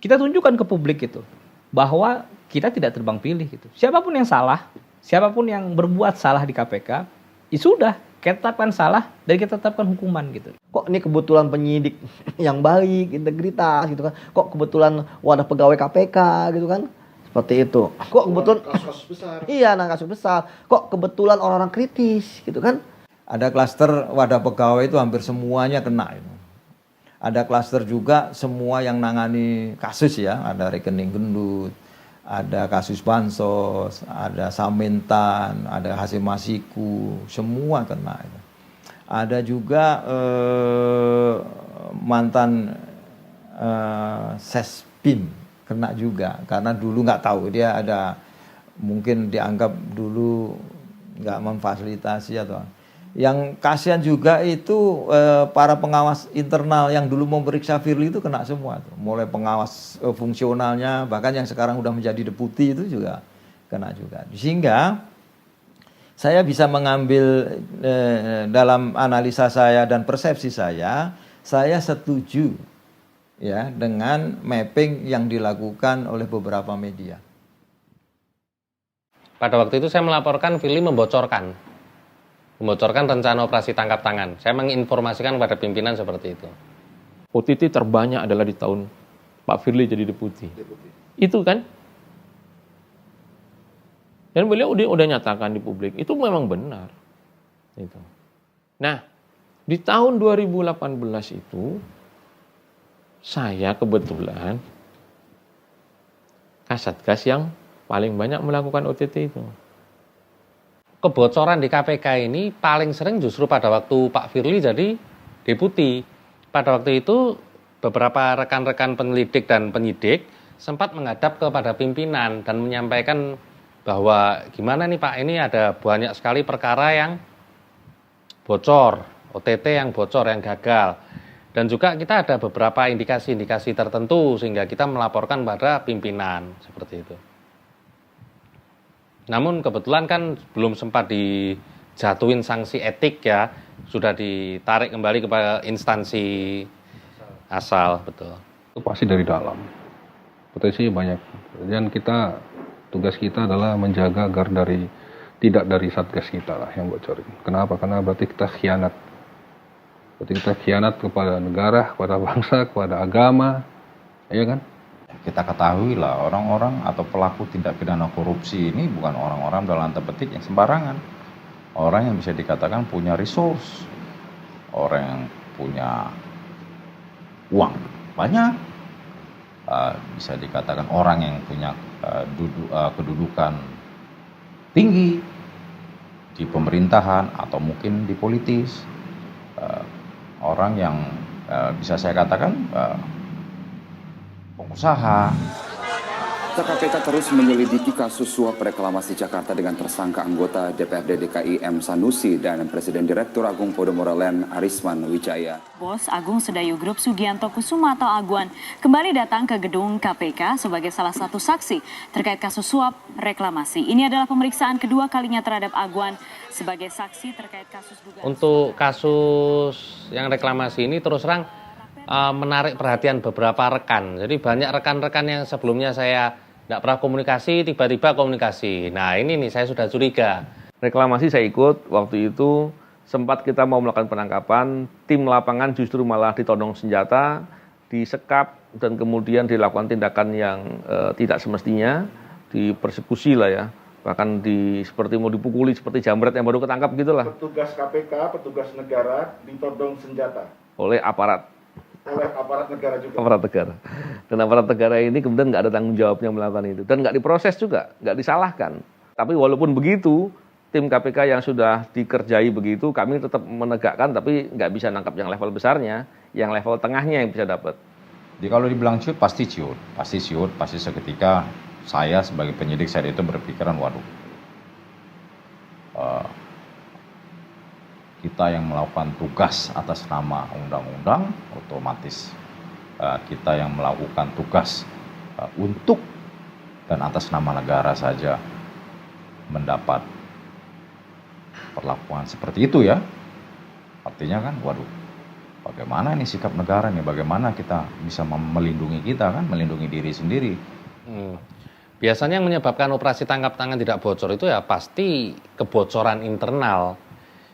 Kita tunjukkan ke publik itu bahwa kita tidak terbang pilih. Gitu. Siapapun yang salah, siapapun yang berbuat salah di KPK, ya sudah, Kita tetapkan salah dan kita tetapkan hukuman gitu. Kok ini kebetulan penyidik yang baik, integritas gitu kan. Kok kebetulan wadah pegawai KPK gitu kan. Seperti itu. Kok kebetulan kasus besar. Iya, kasus besar. Kok kebetulan orang-orang kritis gitu kan. Ada klaster wadah pegawai itu hampir semuanya kena itu. Ada klaster juga semua yang nangani kasus ya, ada rekening gendut, ada kasus bansos, ada Samintan, ada Hasim Masiku, semua kena itu. Ada juga mantan Sespim kena juga karena dulu nggak tahu dia ada, mungkin dianggap dulu nggak memfasilitasi atau yang kasihan juga itu para pengawas internal yang dulu memeriksa Firly itu kena semua tuh. Mulai pengawas fungsionalnya bahkan yang sekarang udah menjadi deputi itu juga kena juga. Sehingga saya bisa mengambil dalam analisa saya dan persepsi saya setuju ya dengan mapping yang dilakukan oleh beberapa media. Pada waktu itu saya melaporkan Firly membocorkan rencana operasi tangkap tangan. Saya menginformasikan kepada pimpinan seperti itu. OTT terbanyak adalah di tahun Pak Firly jadi deputi. Itu kan. Dan beliau udah nyatakan di publik, itu memang benar. Itu. Nah, di tahun 2018 itu, saya kebetulan Kasatgas yang paling banyak melakukan OTT itu. Kebocoran di KPK ini paling sering justru pada waktu Pak Firly jadi deputi. Pada waktu itu beberapa rekan-rekan penyelidik dan penyidik sempat menghadap kepada pimpinan dan menyampaikan bahwa gimana nih Pak, ini ada banyak sekali perkara yang bocor, OTT yang bocor, yang gagal. Dan juga kita ada beberapa indikasi-indikasi tertentu sehingga kita melaporkan pada pimpinan seperti itu. Namun kebetulan kan belum sempat dijatuhin sanksi etik ya, sudah ditarik kembali kepada instansi asal, betul. Itu pasti dari dalam, potensinya banyak. Dan tugas kita adalah menjaga agar tidak dari satgas kita lah yang bocorin. Kenapa? Karena berarti kita khianat. Berarti kita khianat kepada negara, kepada bangsa, kepada agama, ya kan? Kita ketahui lah orang-orang atau pelaku tindak pidana korupsi ini bukan orang-orang dalam tanda petik yang sembarangan. Orang yang bisa dikatakan punya resource, orang yang punya uang banyak, bisa dikatakan orang yang punya kedudukan tinggi di pemerintahan atau mungkin di politis, orang yang bisa saya katakan pengusaha. KPK terus menyelidiki kasus suap reklamasi Jakarta dengan tersangka anggota DPRD DKI M. Sanusi dan Presiden Direktur Agung Podomoro Land Arisman Wijaya. Bos Agung Sedayu Group Sugianto Kusuma atau Aguan kembali datang ke gedung KPK sebagai salah satu saksi terkait kasus suap reklamasi. Ini adalah pemeriksaan kedua kalinya terhadap Aguan sebagai saksi terkait kasus dugaan. Untuk kasus yang reklamasi ini terus terang menarik perhatian beberapa rekan. Jadi banyak rekan-rekan yang sebelumnya saya tidak pernah komunikasi, tiba-tiba komunikasi. Nah ini nih saya sudah curiga. Reklamasi saya ikut, waktu itu sempat kita mau melakukan penangkapan, tim lapangan justru malah ditodong senjata, disekap, dan kemudian dilakukan tindakan yang tidak semestinya, dipersekusi lah ya. Bahkan seperti mau dipukuli, seperti jambret yang baru ketangkap gitulah. Petugas KPK, petugas negara ditodong senjata. Oleh aparat negara juga. Aparat negara. Dan aparat negara ini kemudian nggak ada tanggung jawabnya melakukan itu. Dan nggak diproses juga, nggak disalahkan. Tapi walaupun begitu, tim KPK yang sudah dikerjai begitu, kami tetap menegakkan, tapi nggak bisa nangkap yang level besarnya, yang level tengahnya yang bisa dapat. Jadi kalau dibilang ciut, pasti ciut. Pasti seketika saya sebagai penyidik saat itu berpikiran, waduh, kita yang melakukan tugas atas nama undang-undang, otomatis kita yang melakukan tugas untuk dan atas nama negara saja mendapat perlakuan seperti itu ya. Artinya kan, waduh, bagaimana ini sikap negara nih, bagaimana kita bisa melindungi kita kan, melindungi diri sendiri. Biasanya yang menyebabkan operasi tangkap tangan tidak bocor itu ya pasti kebocoran internal.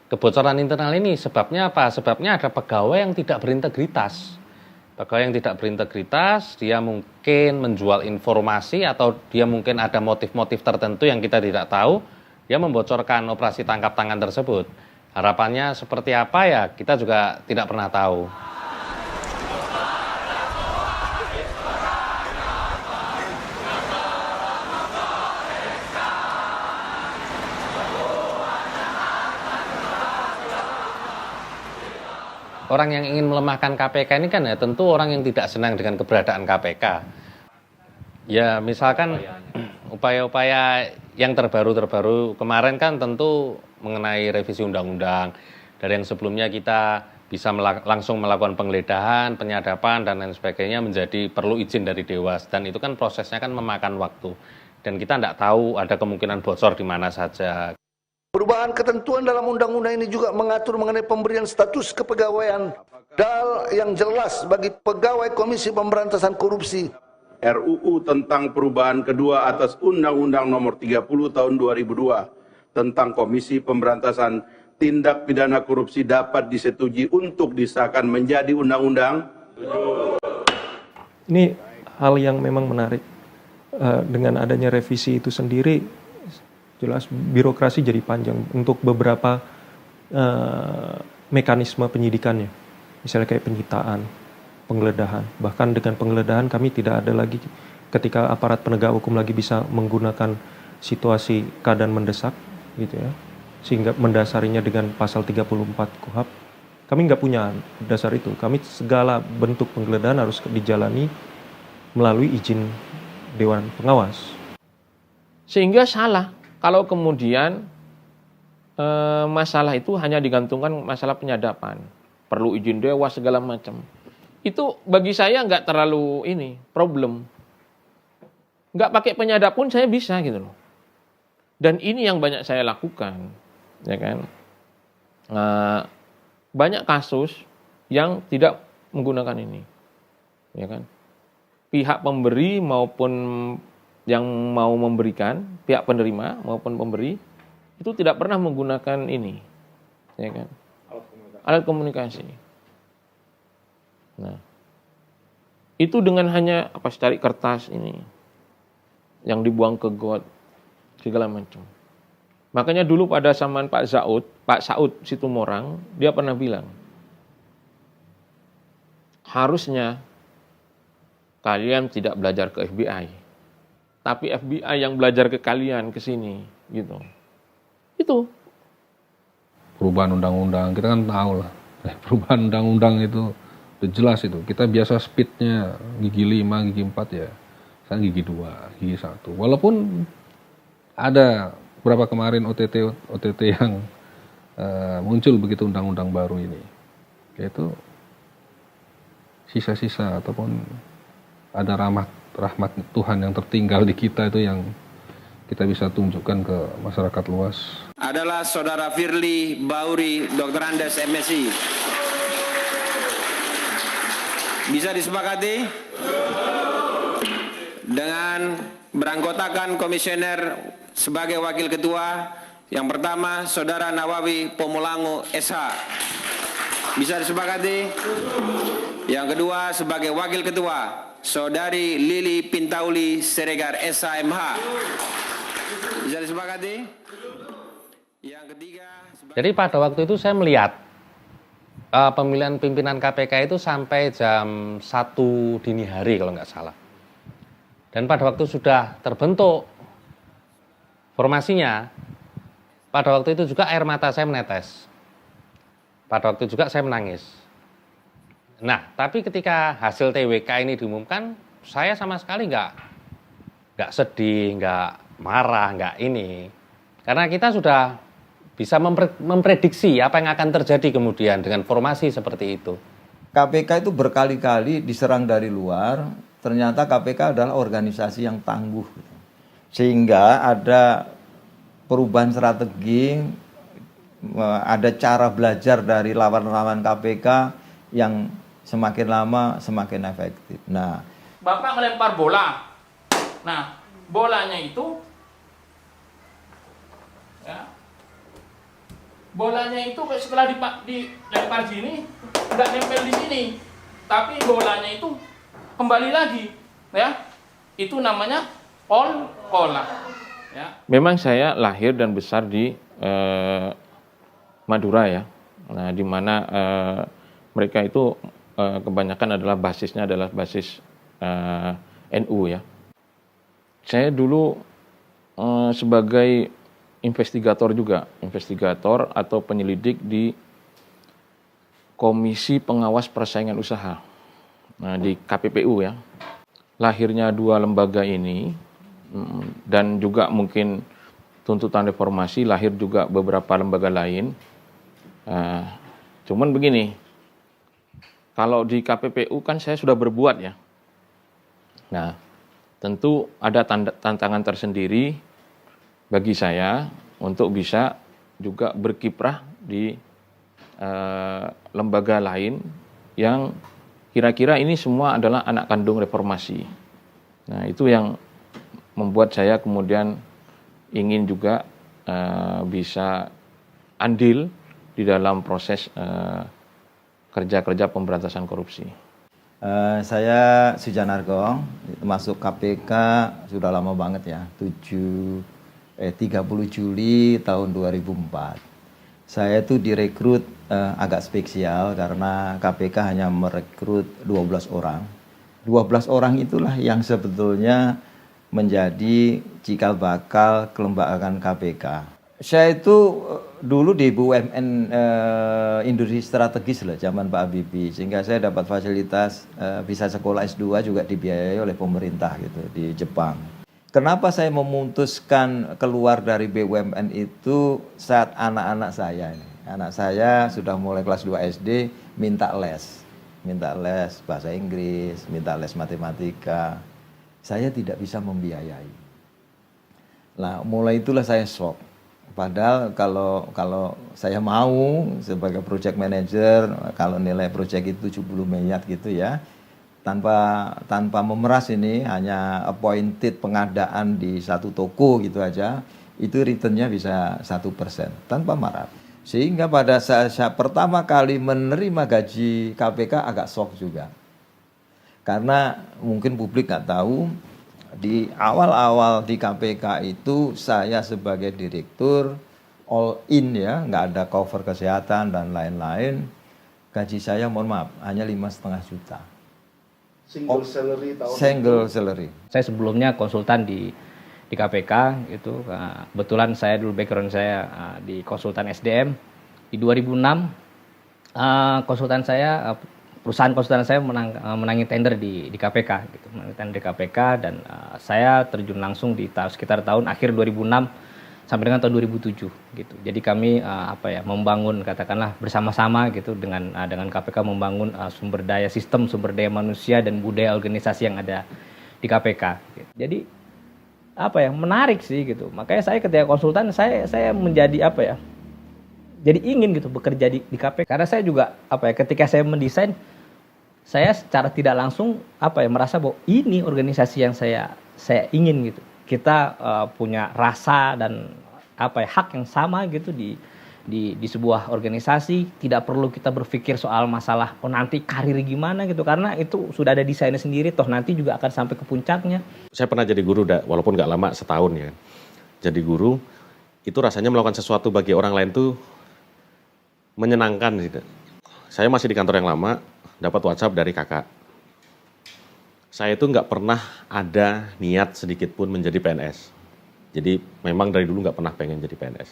kebocoran internal ini sebabnya apa? Sebabnya ada pegawai yang tidak berintegritas. Pegawai yang tidak berintegritas, dia mungkin menjual informasi atau dia mungkin ada motif-motif tertentu yang kita tidak tahu, dia membocorkan operasi tangkap tangan tersebut. Harapannya seperti apa ya, kita juga tidak pernah tahu. Orang yang ingin melemahkan KPK ini kan ya tentu orang yang tidak senang dengan keberadaan KPK. Ya misalkan upaya-upaya yang terbaru kemarin kan tentu mengenai revisi undang-undang. Dari yang sebelumnya kita bisa langsung melakukan penggeledahan, penyadapan dan lain sebagainya menjadi perlu izin dari Dewas. Dan itu kan prosesnya kan memakan waktu. Dan kita tidak tahu ada kemungkinan bocor di mana saja. Perubahan ketentuan dalam undang-undang ini juga mengatur mengenai pemberian status kepegawaian yang jelas bagi pegawai Komisi Pemberantasan Korupsi. RUU tentang perubahan kedua atas Undang-Undang Nomor 30 Tahun 2002 tentang Komisi Pemberantasan Tindak Pidana Korupsi dapat disetujui untuk disahkan menjadi undang-undang. Ini hal yang memang menarik. Dengan adanya revisi itu sendiri, jelas birokrasi jadi panjang untuk beberapa mekanisme penyidikannya. Misalnya kayak penyitaan, penggeledahan. Bahkan dengan penggeledahan kami tidak ada lagi ketika aparat penegak hukum lagi bisa menggunakan situasi keadaan mendesak gitu ya. Sehingga mendasarinya dengan pasal 34 KUHP. Kami nggak punya dasar itu. Kami segala bentuk penggeledahan harus dijalani melalui izin Dewan Pengawas. Sehingga salah kalau kemudian masalah itu hanya digantungkan masalah penyadapan, perlu izin Dewas segala macam. Itu bagi saya nggak terlalu problem. Nggak pakai penyadap pun saya bisa gitu loh. Dan ini yang banyak saya lakukan, ya kan. Banyak kasus yang tidak menggunakan ini, ya kan. Pihak pemberi maupun yang mau memberikan, pihak penerima maupun pemberi, itu tidak pernah menggunakan ini, ya kan, alat komunikasi. Nah, itu dengan hanya cari kertas ini, yang dibuang ke got, segala macam. Makanya dulu pada zaman Pak Saud Situmorang, dia pernah bilang, harusnya kalian tidak belajar ke FBI. Tapi FBI yang belajar ke kalian ke sini gitu. Itu perubahan undang-undang kita kan tahu lah. Perubahan undang-undang itu udah jelas itu. Kita biasa speednya gigi 5, gigi 4 ya. Sekarang gigi 2, gigi 1. Walaupun ada beberapa kemarin OTT yang muncul begitu undang-undang baru ini. Yaitu sisa-sisa ataupun ada rahmat Tuhan yang tertinggal di kita itu yang kita bisa tunjukkan ke masyarakat luas. Adalah Saudara Firly Bauri, Dr. Andes, MSI. Bisa disepakati? Dengan beranggotakan komisioner sebagai wakil ketua, yang pertama Saudara Nawawi Pomulangu SH. Bisa disepakati? Yang kedua sebagai wakil ketua, Saudari Lili Pintauli Siregar SHMH. Bisa disepakati? Yang ketiga. Jadi pada waktu itu saya melihat pemilihan pimpinan KPK itu sampai jam 1 dini hari kalau nggak salah. Dan pada waktu sudah terbentuk formasinya, pada waktu itu juga air mata saya menetes. Pada waktu juga saya menangis. Nah, tapi ketika hasil TWK ini diumumkan, saya sama sekali nggak sedih, nggak marah, nggak ini. Karena kita sudah bisa memprediksi apa yang akan terjadi kemudian dengan formasi seperti itu. KPK itu berkali-kali diserang dari luar, ternyata KPK adalah organisasi yang tangguh. Sehingga ada perubahan strategi, ada cara belajar dari lawan-lawan KPK yang semakin lama semakin efektif. Nah, Bapak melempar bola. Nah, bolanya itu ya, bolanya itu setelah dilempar sini nggak nempel di sini, tapi bolanya itu kembali lagi, ya. Itu namanya pola. Ya. Memang saya lahir dan besar di Madura ya. Nah, di mana mereka itu kebanyakan adalah basisnya adalah basis NU ya. Saya dulu sebagai investigator atau penyelidik di Komisi Pengawas Persaingan Usaha, nah, di KPPU ya. Lahirnya dua lembaga ini dan juga mungkin tuntutan reformasi, lahir juga beberapa lembaga lain. Cuman begini, kalau di KPPU kan saya sudah berbuat ya. Nah, tentu ada tantangan tersendiri bagi saya untuk bisa juga berkiprah di lembaga lain yang kira-kira ini semua adalah anak kandung reformasi. Nah, itu yang membuat saya kemudian ingin juga bisa andil di dalam proses kerja-kerja pemberantasan korupsi. Saya Sujanarko, masuk KPK sudah lama banget ya, 30 Juli tahun 2004. Saya itu direkrut agak spesial karena KPK hanya merekrut 12 orang. 12 orang itulah yang sebetulnya menjadi cikal bakal kelembagaan KPK. Saya itu dulu di BUMN industri strategis lah zaman Pak Habibie, sehingga saya dapat fasilitas visa sekolah S2 juga dibiayai oleh pemerintah gitu di Jepang. Kenapa saya memutuskan keluar dari BUMN itu saat anak-anak saya sudah mulai kelas 2 SD minta les bahasa Inggris, minta les matematika. Saya tidak bisa membiayai. Nah, mulai itulah saya shock. Padahal kalau saya mau sebagai project manager, kalau nilai project itu 70 miliar gitu ya, tanpa memeras ini, hanya appointed pengadaan di satu toko gitu aja, itu returnnya bisa 1% tanpa marah. Sehingga pada saat saya pertama kali menerima gaji KPK agak shock juga. Karena mungkin publik nggak tahu, di awal-awal di KPK itu saya sebagai direktur all in ya, nggak ada cover kesehatan dan lain-lain. Gaji saya mohon maaf hanya 5,5 juta. Single salary tahun Single salary. Saya sebelumnya konsultan di KPK itu, kebetulan saya dulu background saya di konsultan SDM. Di 2006 konsultan saya perusahaan konsultan saya menangi tender di KPK gitu, menangi tender di KPK, dan saya terjun langsung di sekitar tahun akhir 2006 sampai dengan tahun 2007 gitu. Jadi kami membangun, katakanlah bersama-sama gitu dengan KPK membangun sumber daya manusia dan budaya organisasi yang ada di KPK gitu. Jadi menarik sih gitu. Makanya saya ketika konsultan saya menjadi jadi ingin gitu bekerja di KPK, karena saya juga ketika saya mendesain, saya secara tidak langsung merasa bahwa ini organisasi yang saya ingin gitu. Kita punya rasa dan hak yang sama gitu di sebuah organisasi. Tidak perlu kita berpikir soal masalah nanti karir gimana gitu, karena itu sudah ada desainnya sendiri, toh nanti juga akan sampai ke puncaknya. Saya pernah jadi guru, walaupun nggak lama, setahun ya. Jadi guru itu rasanya melakukan sesuatu bagi orang lain tuh menyenangkan gitu. Saya masih di kantor yang lama, dapat WhatsApp dari kakak. Saya itu nggak pernah ada niat sedikit pun menjadi PNS. Jadi memang dari dulu nggak pernah pengen jadi PNS.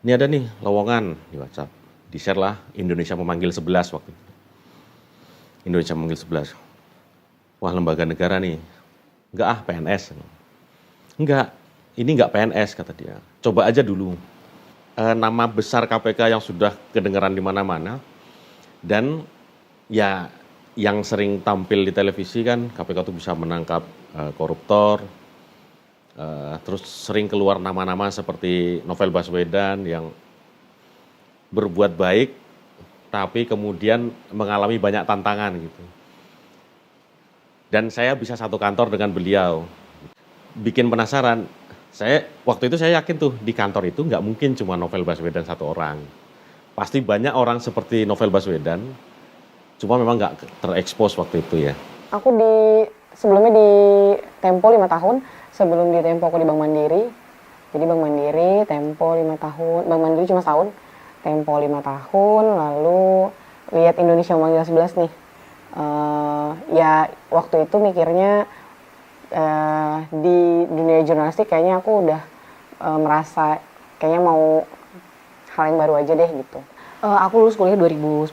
Ini ada nih lowongan di WhatsApp. Di-share lah, Indonesia memanggil 11 waktu itu. Indonesia memanggil 11. Wah, lembaga negara nih. Enggak PNS. Enggak, ini enggak PNS kata dia. Coba aja dulu. Nama besar KPK yang sudah kedengaran di mana-mana. Dan ya yang sering tampil di televisi kan, KPK itu bisa menangkap koruptor. Terus sering keluar nama-nama seperti Novel Baswedan yang berbuat baik tapi kemudian mengalami banyak tantangan gitu. Dan saya bisa satu kantor dengan beliau. Bikin penasaran, Waktu itu saya yakin tuh di kantor itu nggak mungkin cuma Novel Baswedan satu orang. Pasti banyak orang seperti Novel Baswedan, cuma memang nggak terekspos waktu itu ya. Aku sebelumnya di Tempo 5 tahun, sebelum di Tempo aku di Bank Mandiri. Jadi Bank Mandiri, Tempo 5 tahun, Bank Mandiri cuma setahun, Tempo 5 tahun, lalu lihat Indonesia Memanggil 11 nih. Ya waktu itu mikirnya di dunia jurnalistik kayaknya aku udah merasa kayaknya mau hal yang baru aja deh gitu. Aku lulus kuliah 2010,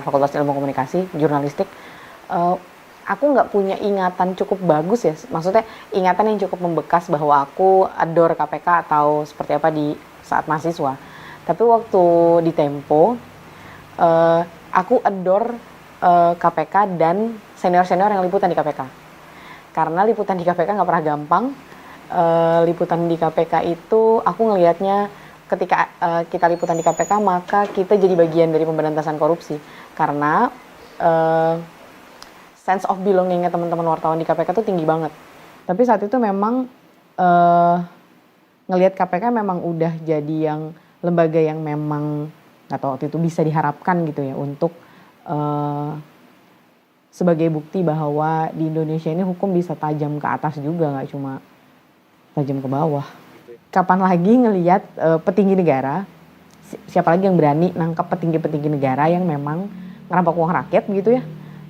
Fakultas Ilmu Komunikasi, Jurnalistik. Aku nggak punya ingatan cukup bagus ya, maksudnya ingatan yang cukup membekas bahwa aku adore KPK atau seperti apa di saat mahasiswa. Tapi waktu di Tempo, aku adore KPK dan senior-senior yang liputan di KPK. Karena liputan di KPK nggak pernah gampang. Liputan di KPK itu aku ngelihatnya ketika kita liputan di KPK maka kita jadi bagian dari pemberantasan korupsi. Karena sense of belonging-nya teman-teman wartawan di KPK tuh tinggi banget. Tapi saat itu memang ngelihat KPK memang udah jadi yang lembaga yang memang nggak tahu waktu itu bisa diharapkan gitu ya untuk sebagai bukti bahwa di Indonesia ini hukum bisa tajam ke atas juga, nggak cuma tajam ke bawah. Kapan lagi ngelihat petinggi negara, siapa lagi yang berani nangkap petinggi-petinggi negara yang memang ngerampok uang rakyat gitu ya,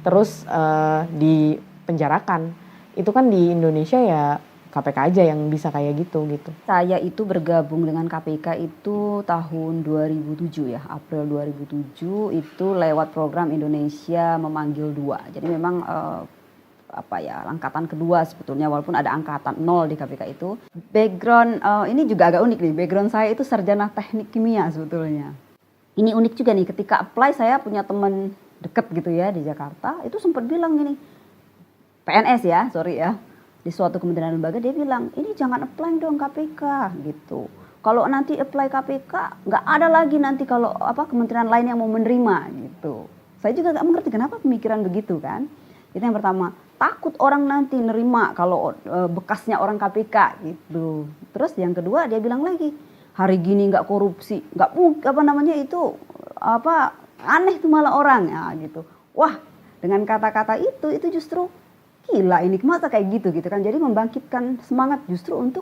terus dipenjarakan. Itu kan di Indonesia ya KPK aja yang bisa kayak gitu. Saya itu bergabung dengan KPK itu tahun 2007 ya, April 2007 itu lewat program Indonesia Memanggil 2. Jadi memang angkatan kedua sebetulnya, walaupun ada angkatan 0 di KPK itu. Background ini juga agak unik nih, background saya itu sarjana teknik kimia sebetulnya. Ini unik juga nih, ketika apply saya punya teman deket gitu ya di Jakarta, itu sempat bilang gini, PNS ya, sorry ya, di suatu kementerian lembaga dia bilang, ini jangan apply dong KPK gitu. Kalau nanti apply KPK, nggak ada lagi nanti kalau kementerian lain yang mau menerima gitu. Saya juga nggak mengerti kenapa pemikiran begitu kan. Itu yang pertama, takut orang nanti nerima kalau bekasnya orang KPK gitu. Terus yang kedua dia bilang lagi, hari gini nggak korupsi, nggak aneh tuh malah orang ya gitu. Wah, dengan kata-kata itu justru gila ini masa kayak gitu kan. Jadi membangkitkan semangat justru untuk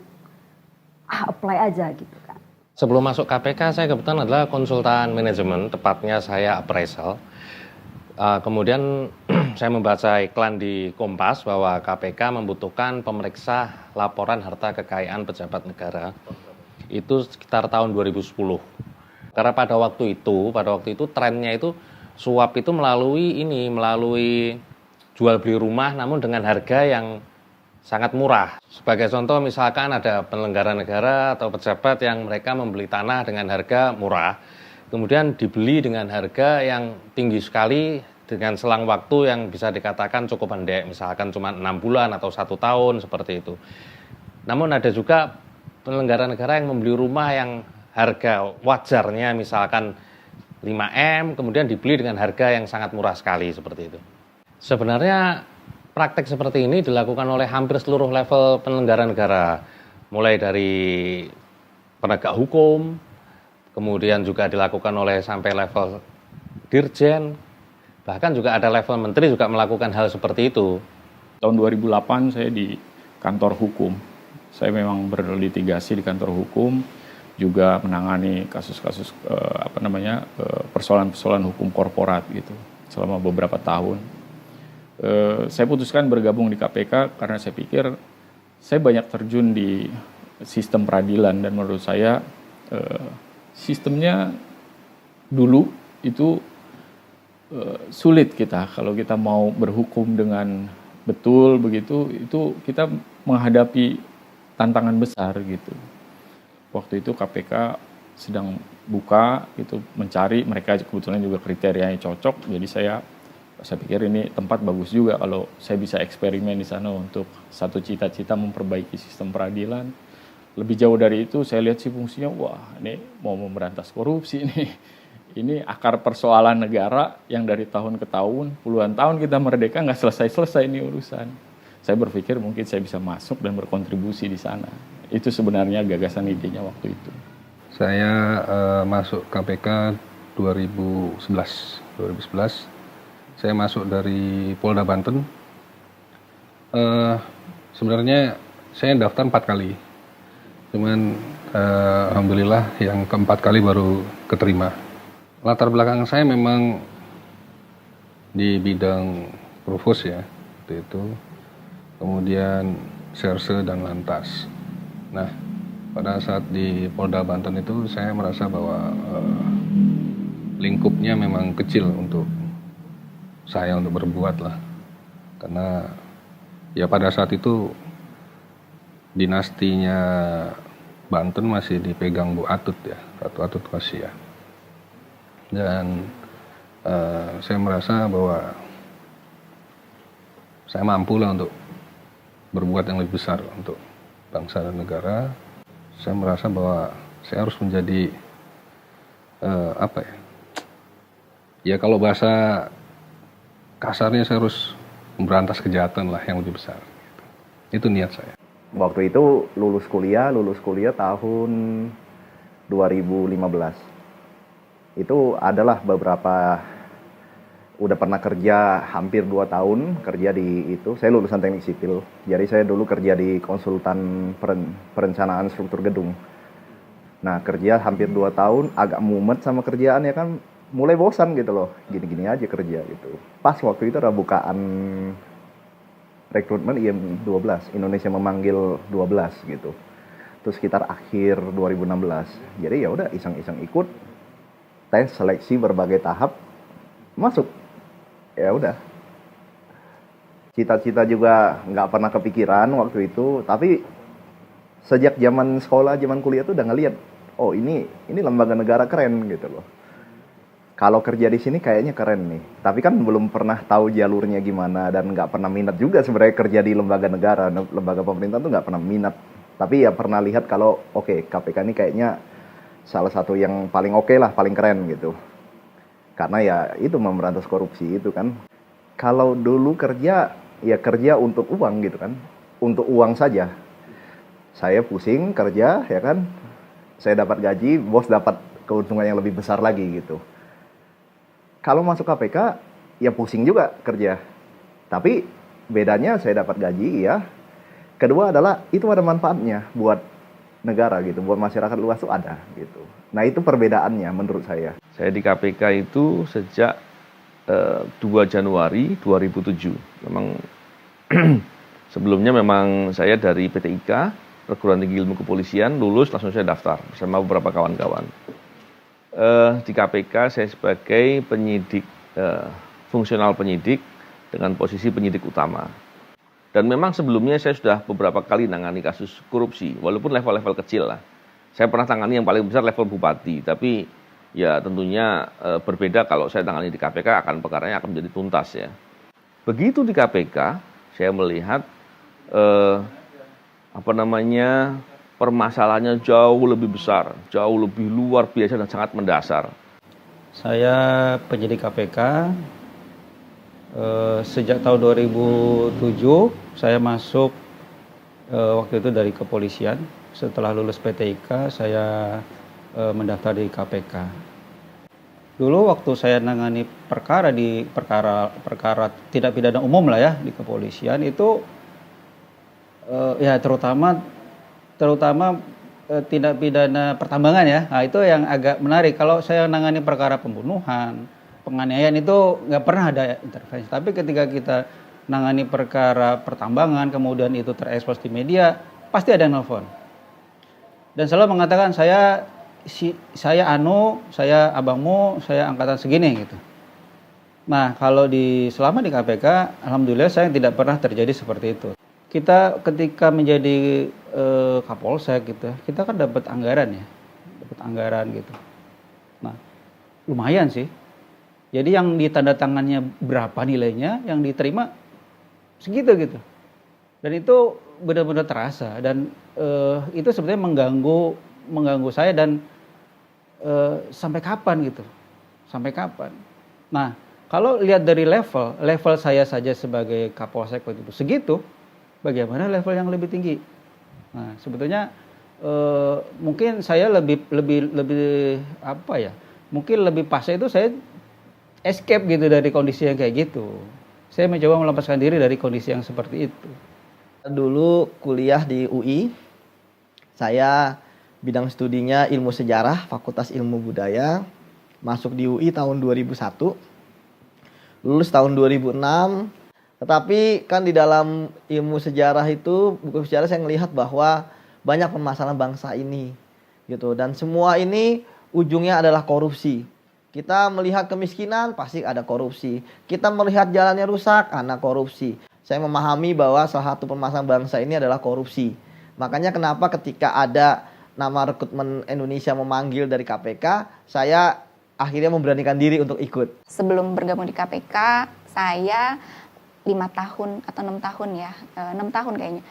apply aja gitu kan. Sebelum masuk KPK saya kebetulan adalah konsultan manajemen, tepatnya saya appraisal. Kemudian saya membaca iklan di Kompas bahwa KPK membutuhkan pemeriksa laporan harta kekayaan pejabat negara. Itu sekitar tahun 2010. Karena pada waktu itu trennya itu suap itu melalui jual beli rumah namun dengan harga yang sangat murah. Sebagai contoh misalkan ada penyelenggara negara atau pejabat yang mereka membeli tanah dengan harga murah, kemudian dibeli dengan harga yang tinggi sekali dengan selang waktu yang bisa dikatakan cukup pendek, misalkan cuma 6 bulan atau 1 tahun seperti itu. Namun ada juga penyelenggara negara yang membeli rumah yang harga wajarnya misalkan 5M, kemudian dibeli dengan harga yang sangat murah sekali seperti itu. Sebenarnya praktek seperti ini dilakukan oleh hampir seluruh level penyelenggara negara, mulai dari penegak hukum, kemudian juga dilakukan oleh sampai level dirjen, bahkan juga ada level menteri juga melakukan hal seperti itu. Tahun 2008 saya di kantor hukum, saya memang berlitigasi di kantor hukum, juga menangani kasus-kasus persoalan-persoalan hukum korporat gitu selama beberapa tahun. Saya putuskan bergabung di KPK karena saya pikir saya banyak terjun di sistem peradilan dan menurut saya sistemnya dulu itu sulit kita kalau kita mau berhukum dengan betul begitu, itu kita menghadapi tantangan besar gitu. Waktu itu KPK sedang buka gitu, mencari, mereka kebetulan juga kriterianya cocok, jadi saya pikir ini tempat bagus juga kalau saya bisa eksperimen di sana untuk satu cita-cita memperbaiki sistem peradilan. Lebih jauh dari itu saya lihat sih fungsinya, wah ini mau memberantas korupsi nih. Ini akar persoalan negara yang dari tahun ke tahun, puluhan tahun kita merdeka nggak selesai-selesai ini urusan. saya berpikir mungkin saya bisa masuk dan berkontribusi di sana. Itu sebenarnya gagasan idenya waktu itu. Saya masuk KPK 2011. Saya masuk dari Polda Banten. Sebenarnya saya daftar 4 kali. Cuman alhamdulillah yang keempat kali baru keterima. Latar belakang saya memang di bidang provos ya, waktu itu. Kemudian serse dan lantas. Nah, pada saat di Polda Banten itu saya merasa bahwa lingkupnya memang kecil untuk saya untuk berbuat lah. Karena ya pada saat itu dinastinya Banten masih dipegang Bu Atut ya, Ratu Atut Kosia. Dan saya merasa bahwa saya mampu lah untuk berbuat yang lebih besar untuk bangsa dan negara. Saya merasa bahwa saya harus menjadi apa ya? Ya kalau bahasa kasarnya saya harus memberantas kejahatan lah yang lebih besar. Itu niat saya. Waktu itu lulus kuliah tahun 2015. Itu adalah beberapa, udah pernah kerja hampir 2 tahun kerja di itu. Saya lulusan teknik sipil, jadi saya dulu kerja di konsultan perencanaan struktur gedung. Nah kerja hampir 2 tahun, agak mumet sama kerjaan ya kan, mulai bosan gitu loh, gini-gini aja kerja gitu. Pas waktu itu ada bukaan rekrutmen IM12, Indonesia memanggil 12 gitu. Terus sekitar akhir 2016. Jadi ya udah iseng-iseng ikut tes seleksi berbagai tahap, masuk. Ya udah. Cita-cita juga nggak pernah kepikiran waktu itu, tapi sejak zaman sekolah, zaman kuliah tuh udah ngeliat, oh ini lembaga negara keren gitu loh. Kalau kerja di sini kayaknya keren nih, tapi kan belum pernah tahu jalurnya gimana dan nggak pernah minat juga sebenarnya kerja di lembaga negara, lembaga pemerintah tuh nggak pernah minat. Tapi ya pernah lihat kalau oke, KPK ini kayaknya salah satu yang paling oke lah, paling keren gitu. Karena ya itu memberantas korupsi itu kan. Kalau dulu kerja ya kerja untuk uang gitu kan, untuk uang saja. Saya pusing kerja ya kan, saya dapat gaji, bos dapat keuntungan yang lebih besar lagi gitu. Kalau masuk KPK, ya pusing juga kerja. Tapi bedanya saya dapat gaji ya. Kedua adalah itu ada manfaatnya buat negara gitu, buat masyarakat luas tuh ada gitu. Nah itu perbedaannya menurut saya. Saya di KPK itu sejak 2 Januari 2007. Memang sebelumnya memang saya dari PT IKA, Perguruan Tinggi Ilmu Kepolisian, lulus langsung saya daftar bersama beberapa kawan-kawan. Di KPK saya sebagai penyidik, fungsional penyidik dengan posisi penyidik utama. Dan memang sebelumnya saya sudah beberapa kali nangani kasus korupsi, walaupun level-level kecil lah. Saya pernah tangani yang paling besar level bupati, tapi ya tentunya berbeda kalau saya tangani di KPK, akan perkaranya akan menjadi tuntas ya. Begitu di KPK, saya melihat permasalahannya jauh lebih besar, jauh lebih luar biasa dan sangat mendasar. Saya penyidik KPK, sejak tahun 2007 saya masuk waktu itu dari kepolisian. Setelah lulus PTIK saya mendaftar di KPK. Dulu waktu saya nangani perkara tindak pidana umum lah ya di kepolisian itu ya terutama tindak pidana pertambangan ya. Nah itu yang agak menarik. Kalau saya nangani perkara pembunuhan, penganiayaan itu nggak pernah ada intervensi. Tapi ketika kita nangani perkara pertambangan, kemudian itu terekspos di media, pasti ada yang nelfon. Dan selalu mengatakan saya abangmu, saya angkatan segini gitu. Nah kalau selama di KPK, alhamdulillah saya tidak pernah terjadi seperti itu. Kita ketika menjadi Kapolsek gitu, kita kan dapat anggaran gitu. Nah, lumayan sih. Jadi yang ditandatangannya berapa nilainya, yang diterima segitu gitu. Dan itu benar-benar terasa dan itu sebenarnya mengganggu saya dan sampai kapan gitu? Sampai kapan? Nah, kalau lihat dari level saya saja sebagai Kapolsek waktu itu segitu. bagaimana level yang lebih tinggi. Nah, sebetulnya mungkin saya lebih apa ya? Mungkin lebih pasnya itu saya escape gitu dari kondisi yang kayak gitu. Saya mencoba melepaskan diri dari kondisi yang seperti itu. Dulu kuliah di UI, saya bidang studinya ilmu sejarah, Fakultas Ilmu Budaya, masuk di UI tahun 2001, lulus tahun 2006. Tetapi kan di dalam ilmu sejarah itu, buku sejarah saya melihat bahwa banyak permasalahan bangsa ini, gitu. Dan semua ini ujungnya adalah korupsi. Kita melihat kemiskinan, pasti ada korupsi. Kita melihat jalannya rusak, ada korupsi. Saya memahami bahwa salah satu permasalahan bangsa ini adalah korupsi. Makanya kenapa ketika ada nama rekrutmen Indonesia memanggil dari KPK, saya akhirnya memberanikan diri untuk ikut. Sebelum bergabung di KPK, saya 5 tahun atau 6 tahun ya, 6 tahun kayaknya,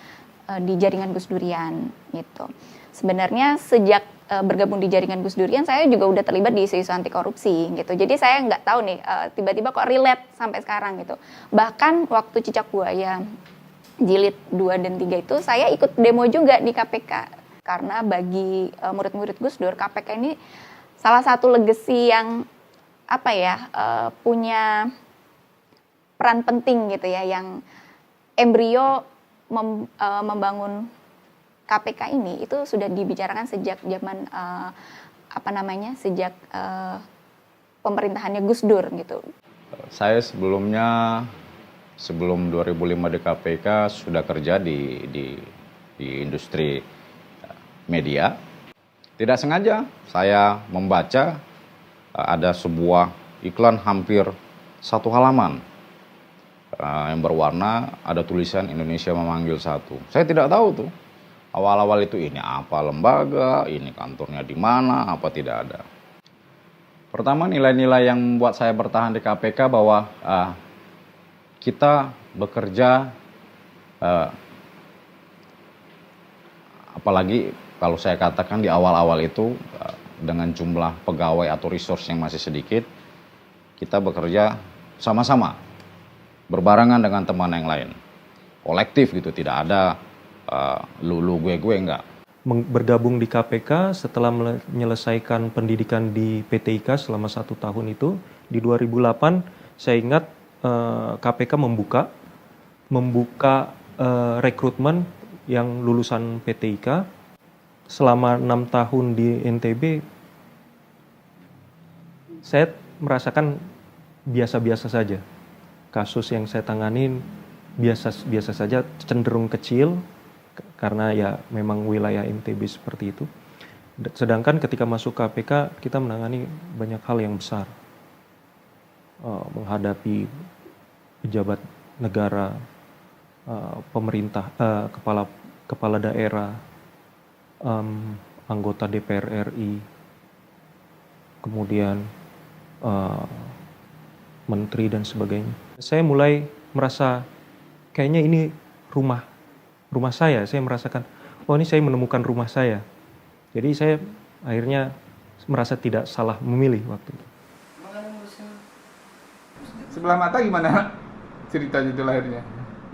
di jaringan Gus Durian gitu. Sebenarnya sejak bergabung di jaringan Gus Durian, saya juga udah terlibat di isu-isu anti korupsi gitu. Jadi saya nggak tahu nih, tiba-tiba kok relate sampai sekarang gitu. Bahkan waktu Cicak Buaya jilid 2 dan 3 itu, saya ikut demo juga di KPK. Karena bagi murid-murid Gus Dur, KPK ini salah satu legacy yang apa ya, punya peran penting gitu ya, yang embrio membangun KPK ini itu sudah dibicarakan sejak zaman sejak pemerintahannya Gus Dur gitu. Saya sebelum 2005 di KPK sudah kerja di industri media. Tidak sengaja saya membaca ada sebuah iklan hampir 1 halaman yang berwarna, ada tulisan Indonesia memanggil 1. Saya tidak tahu tuh awal-awal itu ini apa lembaga, ini kantornya di mana, apa tidak ada. Pertama, nilai-nilai yang membuat saya bertahan di KPK bahwa kita bekerja, apalagi kalau saya katakan di awal-awal itu dengan jumlah pegawai atau resource yang masih sedikit, kita bekerja sama-sama, berbarengan dengan teman yang lain, kolektif gitu, tidak ada lu gue enggak. Bergabung di KPK setelah menyelesaikan pendidikan di PT IKA selama 1 tahun itu, di 2008 saya ingat KPK membuka rekrutmen yang lulusan PT IKA. Selama 6 tahun di NTB, saya merasakan biasa-biasa saja. Kasus yang saya tanganin biasa saja, cenderung kecil, karena ya memang wilayah NTB seperti itu. Sedangkan ketika masuk KPK, kita menangani banyak hal yang besar. Menghadapi pejabat negara, pemerintah, kepala daerah, anggota DPR RI, kemudian menteri dan sebagainya. Saya mulai merasa kayaknya ini rumah saya. Saya merasakan, oh ini saya menemukan rumah saya. Jadi saya akhirnya merasa tidak salah memilih waktu itu. Sebelah mata gimana ceritanya itu lahirnya?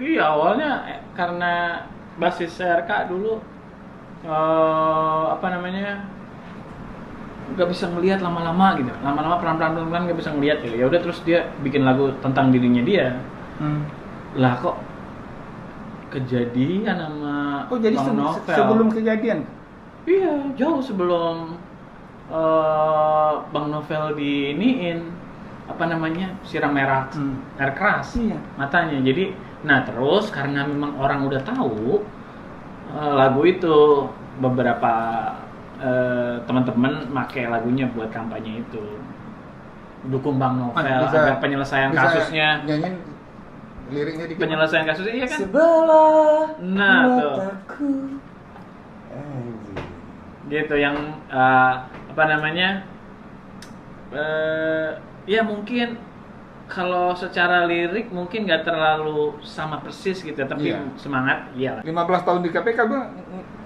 Iya, awalnya karena basis RK dulu nggak bisa ngelihat lama-lama gitu, pelan-pelan nggak bisa ngelihat gitu. Ya udah, terus dia bikin lagu tentang dirinya dia. Lah kok kejadian sama jadi Bang Novel. sebelum kejadian? Iya, jauh sebelum Bang Novel diiniin siram air keras matanya. Jadi terus karena memang orang udah tahu lagu itu, beberapa teman-teman pakai lagunya buat kampanye itu, dukung Bang Novel agar penyelesaian kasusnya. Nyanyiin liriknya dikit. Penyelesaian kasusnya, iya kan? Sebelah mataku. Gitu yang ya mungkin kalau secara lirik mungkin nggak terlalu sama persis gitu, tapi semangat iya. 15 tahun di KPK gue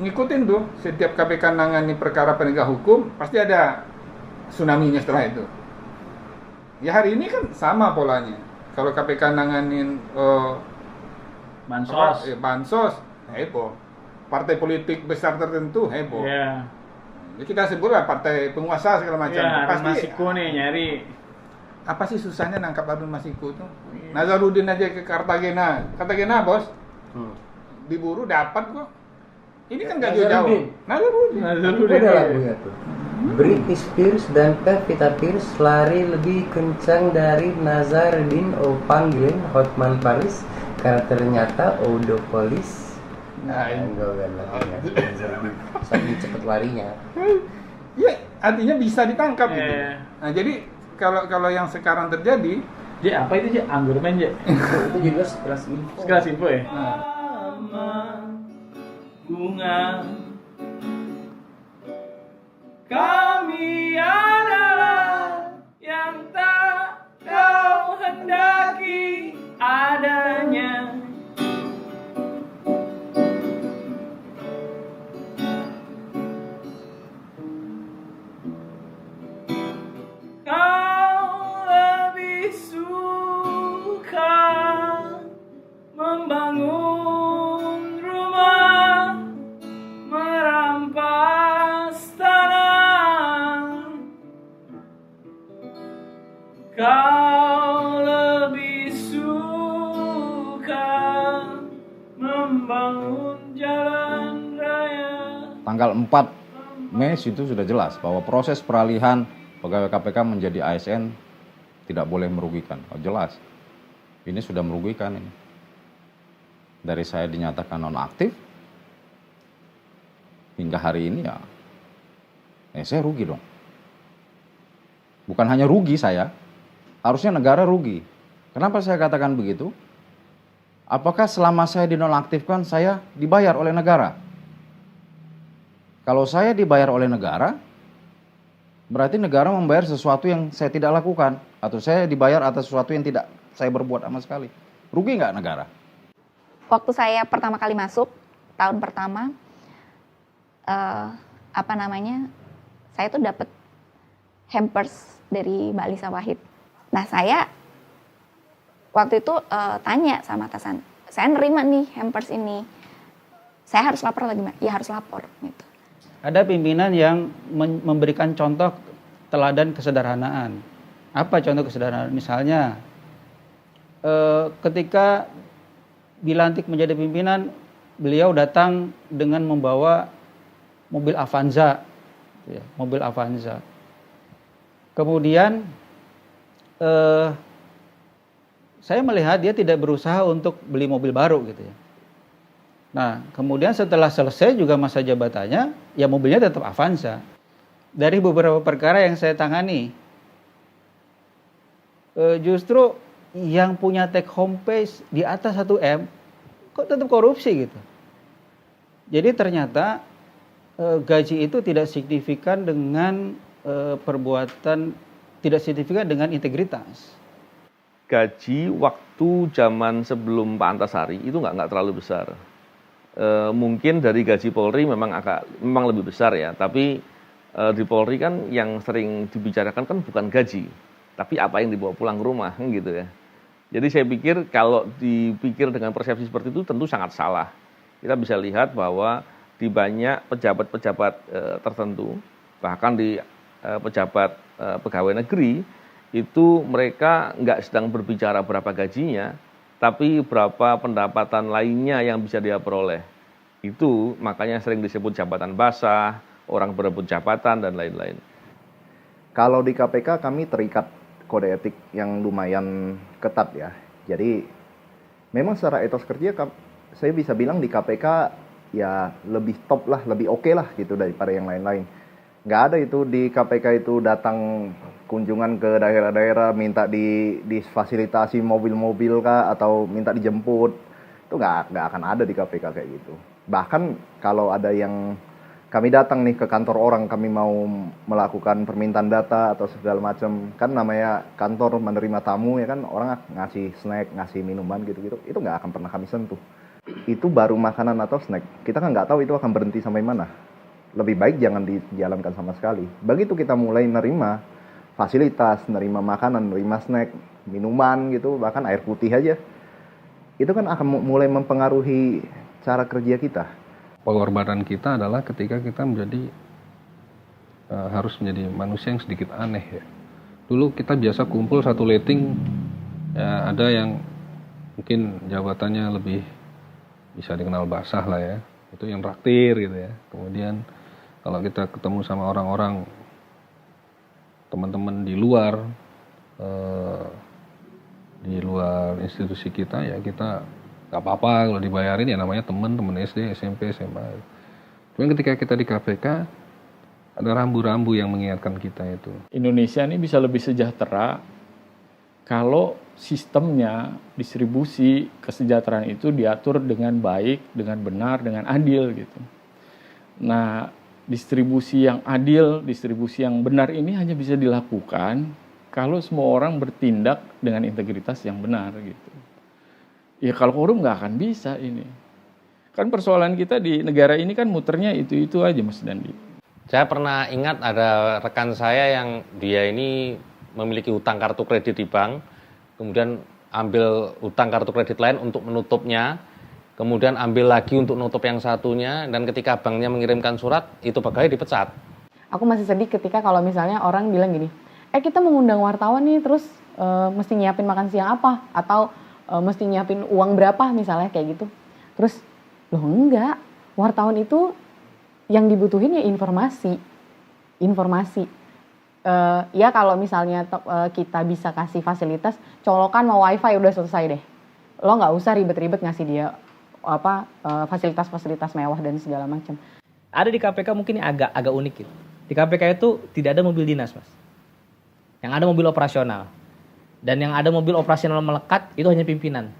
ngikutin tuh, setiap KPK nangani perkara penegak hukum pasti ada tsunami-nya setelah itu. Ya hari ini kan sama polanya. Kalau KPK nanganin Bansos, bansos heboh. Partai politik besar tertentu heboh. Iya. Ya, kita sebutlah partai penguasa segala macam. Iya, Harun Masiku nih nyari. Apa sih susahnya nangkap Harun Masiku tuh? Nazarudin aja ke Cartagena bos. Diburu dapat kok. Ini kan nggak jauh-jauh. Nazarudin. Ada lagunya tuh. Britney Spears dan Pevita Pierce lari lebih kencang dari Nazarudin. Oh panggilin Hotman Paris karena ternyata Odopolis. Nah, enggak lagunya. Saking cepet larinya. Ya, artinya bisa ditangkap gitu. Nah, jadi kalau yang sekarang terjadi, apa itu Anggerman itu juga sekelas info. Sekelas info ya. Bunga kami adalah yang tak kau hendaki adanya. Kau lebih suka membangun rumah, merampas tanah. Kau lebih suka membangun jalan raya. Tanggal 4 Mei itu sudah jelas bahwa proses peralihan pegawai KPK menjadi ASN tidak boleh merugikan. Oh, jelas. Ini sudah merugikan ini. Dari saya dinyatakan nonaktif hingga hari ini ya saya rugi dong. Bukan hanya rugi saya, harusnya negara rugi. Kenapa saya katakan begitu? Apakah selama saya dinonaktifkan saya dibayar oleh negara? Kalau saya dibayar oleh negara, berarti negara membayar sesuatu yang saya tidak lakukan. Atau saya dibayar atas sesuatu yang tidak saya berbuat sama sekali. Rugi nggak negara? Waktu saya pertama kali masuk, tahun pertama, saya tuh dapat hampers dari Mbak Lisa Wahid. Nah saya waktu itu tanya sama atasan, saya nerima nih hampers ini, saya harus lapor lagi Mbak? Ya harus lapor. Gitu. Ada pimpinan yang memberikan contoh teladan kesederhanaan. Apa contoh kesederhanaan? Misalnya, ketika dilantik menjadi pimpinan, beliau datang dengan membawa mobil Avanza, mobil Avanza. Kemudian saya melihat dia tidak berusaha untuk beli mobil baru gitu ya. Nah, kemudian setelah selesai juga masa jabatannya, ya mobilnya tetap Avanza. Dari beberapa perkara yang saya tangani, justru yang punya take home pay di atas 1M, kok tetap korupsi gitu. Jadi ternyata gaji itu tidak signifikan dengan perbuatan, tidak signifikan dengan integritas. Gaji waktu zaman sebelum Pak Antasari itu nggak terlalu besar. Mungkin dari gaji Polri memang lebih besar ya, tapi di Polri kan yang sering dibicarakan kan bukan gaji, tapi apa yang dibawa pulang ke rumah gitu ya. Jadi saya pikir kalau dipikir dengan persepsi seperti itu tentu sangat salah. Kita bisa lihat bahwa di banyak pejabat-pejabat tertentu, bahkan di pejabat pegawai negeri, itu mereka nggak sedang berbicara berapa gajinya, tapi berapa pendapatan lainnya yang bisa dia peroleh. Itu makanya sering disebut jabatan basah, orang berebut jabatan, dan lain-lain. Kalau di KPK kami terikat kode etik yang lumayan ketat ya. Jadi memang secara etos kerja saya bisa bilang di KPK ya lebih top lah, lebih oke lah gitu daripada yang lain-lain. Nggak ada itu di KPK itu datang kunjungan ke daerah-daerah minta difasilitasi mobil-mobil kah atau minta dijemput. Itu nggak akan ada di KPK kayak gitu. Bahkan kalau ada yang kami datang nih ke kantor orang, kami mau melakukan permintaan data atau segala macam, kan namanya kantor menerima tamu ya kan, orang ngasih snack, ngasih minuman gitu-gitu, itu nggak akan pernah kami sentuh. Itu baru makanan atau snack, kita kan nggak tahu itu akan berhenti sampai mana. Lebih baik jangan dijalankan sama sekali. Begitu kita mulai nerima fasilitas, nerima makanan, nerima snack, minuman gitu, bahkan air putih aja, itu kan akan mulai mempengaruhi cara kerja kita. Pengorbanan kita adalah ketika kita harus menjadi manusia yang sedikit aneh ya. Dulu kita biasa kumpul satu letting, ya ada yang mungkin jabatannya lebih bisa dikenal basah lah ya, itu yang traktir gitu ya. Kemudian kalau kita ketemu sama orang-orang teman-teman di luar institusi kita, ya kita nggak apa-apa kalau dibayarin, ya namanya teman SD, SMP, SMA. Cuma ketika kita di KPK ada rambu-rambu yang mengingatkan kita itu. Indonesia ini bisa lebih sejahtera kalau sistemnya, distribusi kesejahteraan itu diatur dengan baik, dengan benar, dengan adil gitu. Nah, distribusi yang adil, distribusi yang benar ini hanya bisa dilakukan kalau semua orang bertindak dengan integritas yang benar gitu. Ya kalau korup nggak akan bisa ini. Kan persoalan kita di negara ini kan muternya itu-itu aja Mas Dandi. Saya pernah ingat ada rekan saya yang dia ini memiliki hutang kartu kredit di bank, kemudian ambil hutang kartu kredit lain untuk menutupnya, kemudian ambil lagi untuk nutup yang satunya, dan ketika banknya mengirimkan surat, itu pegawai dipecat. Aku masih sedih ketika kalau misalnya orang bilang gini, kita mengundang wartawan nih, terus mesti nyiapin makan siang apa, atau mesti nyiapin uang berapa misalnya kayak gitu. Terus, loh enggak, wartawan itu yang dibutuhin ya informasi. Ya kalau misalnya kita bisa kasih fasilitas, colokan mau wifi udah selesai deh. Lo nggak usah ribet-ribet ngasih dia fasilitas-fasilitas mewah dan segala macam. Ada di KPK mungkin agak unik gitu. Di KPK itu tidak ada mobil dinas, Mas. Yang ada mobil operasional. Dan yang ada mobil operasional melekat itu hanya pimpinan.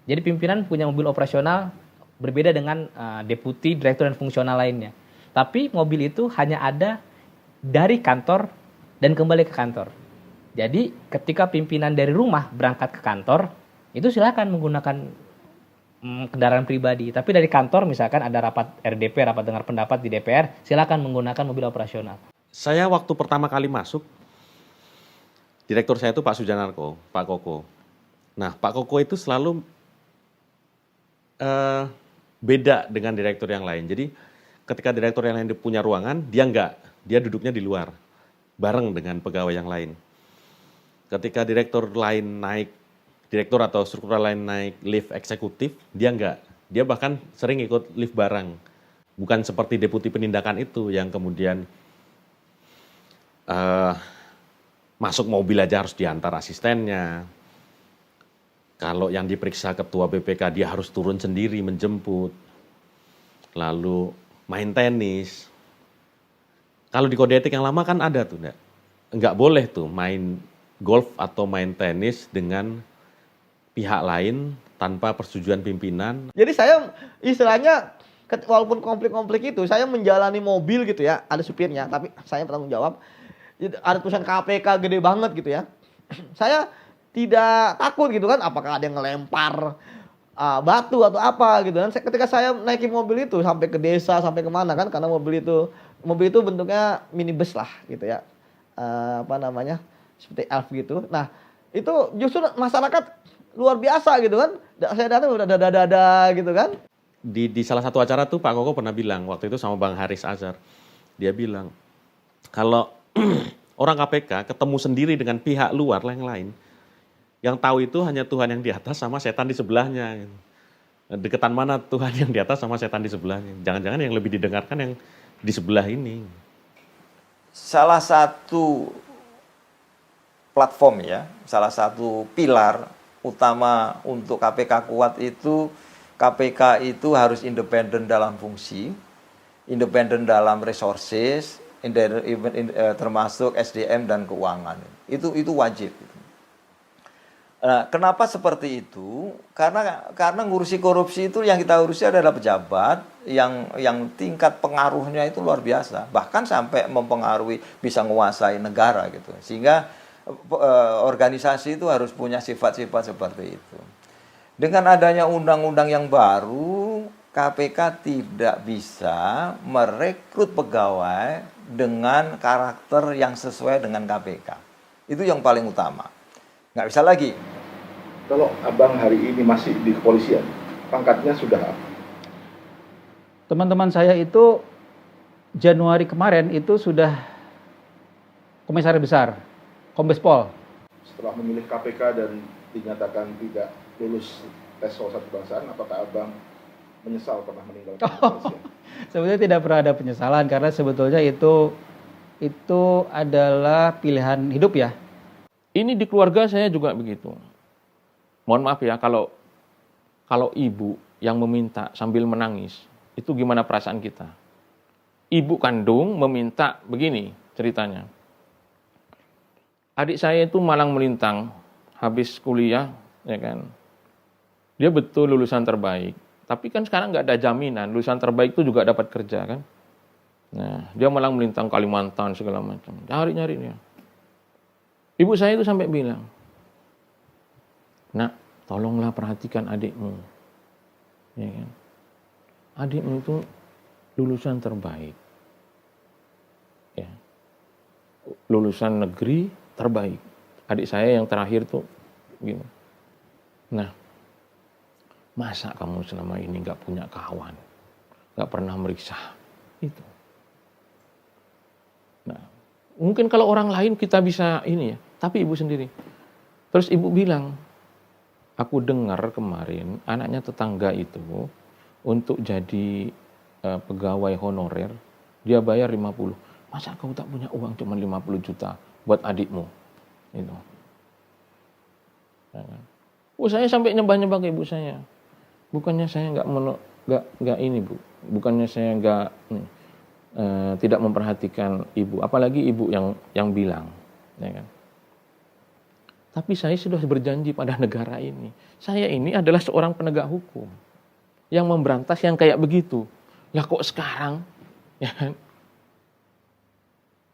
Jadi pimpinan punya mobil operasional berbeda dengan deputi, direktur, dan fungsional lainnya. Tapi mobil itu hanya ada dari kantor dan kembali ke kantor. Jadi ketika pimpinan dari rumah berangkat ke kantor, itu silakan menggunakan kendaraan pribadi. Tapi dari kantor misalkan ada rapat RDP, rapat dengar pendapat di DPR, silakan menggunakan mobil operasional. Saya waktu pertama kali masuk, direktur saya itu Pak Sujanarko, Pak Koko. Nah, Pak Koko itu selalu beda dengan direktur yang lain. Jadi ketika direktur yang lain punya ruangan, dia enggak. Dia duduknya di luar, bareng dengan pegawai yang lain. Ketika direktur lain naik, direktur atau struktural lain naik lift eksekutif, dia enggak. Dia bahkan sering ikut lift bareng. Bukan seperti deputi penindakan itu yang kemudian masuk mobil aja harus diantar asistennya. Kalau yang diperiksa ketua BPK dia harus turun sendiri menjemput. Lalu main tenis. Kalau di kode etik yang lama kan ada tuh, enggak boleh tuh main golf atau main tenis dengan pihak lain tanpa persetujuan pimpinan. Jadi saya istilahnya walaupun konflik-konflik itu saya menjalani mobil gitu ya, ada supirnya tapi saya bertanggung jawab. Ada tulisan KPK gede banget gitu ya. Saya tidak takut gitu kan, apakah ada yang ngelempar batu atau apa gitu kan. Ketika saya naikin mobil itu sampai ke desa, sampai kemana kan, karena mobil itu bentuknya minibus lah gitu ya. Seperti elf gitu. Nah itu justru masyarakat luar biasa gitu kan. Saya datang udah dada gitu kan. Di salah satu acara tuh Pak Koko pernah bilang, waktu itu sama Bang Haris Azhar. Dia bilang, kalau orang KPK ketemu sendiri dengan pihak luar yang lain, yang tahu itu hanya Tuhan yang di atas sama setan di sebelahnya. Deketan mana Tuhan yang di atas sama setan di sebelahnya. Jangan-jangan yang lebih didengarkan yang di sebelah ini. Salah satu platform ya, salah satu pilar utama untuk KPK kuat itu, KPK itu harus independen dalam fungsi, independen dalam resources, termasuk SDM dan keuangan. Itu wajib. Nah, kenapa seperti itu? Karena ngurusi korupsi itu yang kita urusi adalah pejabat yang tingkat pengaruhnya itu luar biasa, bahkan sampai mempengaruhi, bisa menguasai negara gitu. Sehingga organisasi itu harus punya sifat-sifat seperti itu. Dengan adanya undang-undang yang baru, KPK tidak bisa merekrut pegawai dengan karakter yang sesuai dengan KPK. Itu yang paling utama. Nggak bisa lagi. Kalau abang hari ini masih di kepolisian, pangkatnya sudah apa? Teman-teman saya itu Januari kemarin itu sudah komisaris besar, Kombes Pol. Setelah memilih KPK dan dinyatakan tidak lulus tes wawasan kebangsaan, apakah abang menyesal pernah meninggalkan kepolisian? Sebetulnya tidak pernah ada penyesalan karena sebetulnya itu adalah pilihan hidup ya. Ini di keluarga saya juga begitu. Mohon maaf ya kalau ibu yang meminta sambil menangis, itu gimana perasaan kita? Ibu kandung meminta begini ceritanya. Adik saya itu malang melintang, habis kuliah, ya kan. Dia betul lulusan terbaik. Tapi kan sekarang nggak ada jaminan, lulusan terbaik itu juga dapat kerja kan. Nah, dia malang melintang Kalimantan segala macam. Nyari dia. Ibu saya itu sampai bilang, "Nak, tolonglah perhatikan adikmu." Ya kan? Adikmu itu lulusan terbaik. Ya. Lulusan negeri terbaik. Adik saya yang terakhir tuh gitu. Nah, masa kamu selama ini nggak punya kawan, nggak pernah meriksa itu. Nah, mungkin kalau orang lain kita bisa ini ya, tapi ibu sendiri. Terus ibu bilang, aku dengar kemarin anaknya tetangga itu untuk jadi pegawai honorer, dia bayar 50. Masa kau tak punya uang cuma 50 juta buat adikmu? Itu. Saya sampai nyembah-nyembah ke ibu saya. Bukannya saya nggak ini bu, bukannya saya tidak memperhatikan ibu, apalagi ibu yang bilang, ya kan. Tapi saya sudah berjanji pada negara ini, saya ini adalah seorang penegak hukum yang memberantas yang kayak begitu. Lah kok sekarang, ya kan?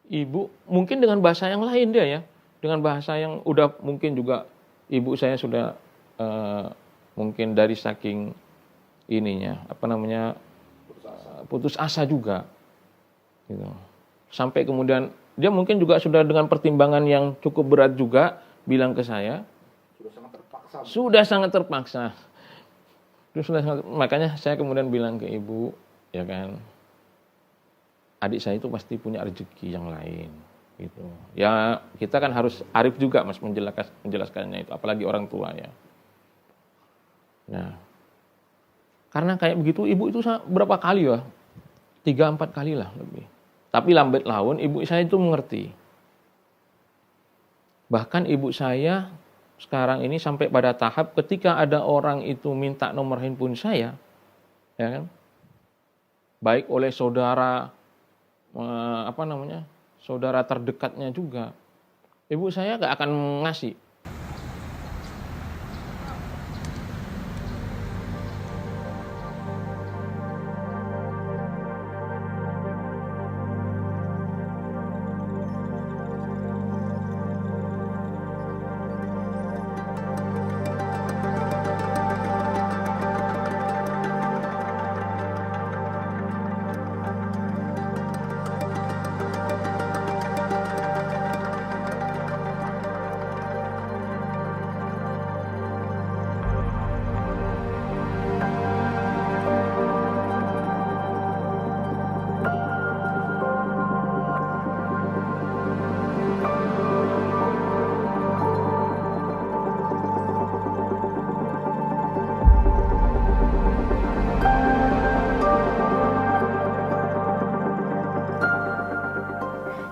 Ibu mungkin dengan bahasa yang lain dia ya, dengan bahasa yang udah mungkin juga ibu saya sudah mungkin dari saking ininya putus asa juga gitu. Sampai kemudian dia mungkin juga sudah dengan pertimbangan yang cukup berat juga bilang ke saya sudah sangat terpaksa. Makanya saya kemudian bilang ke ibu, ya kan, adik saya itu pasti punya rezeki yang lain gitu. Ya kita kan harus arif juga Mas menjelaskannya itu, apalagi orang tua ya. Nah, karena kayak begitu ibu itu berapa kali ya? 3-4 kali lah lebih. Tapi lambat laun ibu saya itu mengerti. Bahkan ibu saya sekarang ini sampai pada tahap ketika ada orang itu minta nomor handphone saya, ya kan? Baik oleh saudara saudara terdekatnya juga. Ibu saya gak akan ngasih.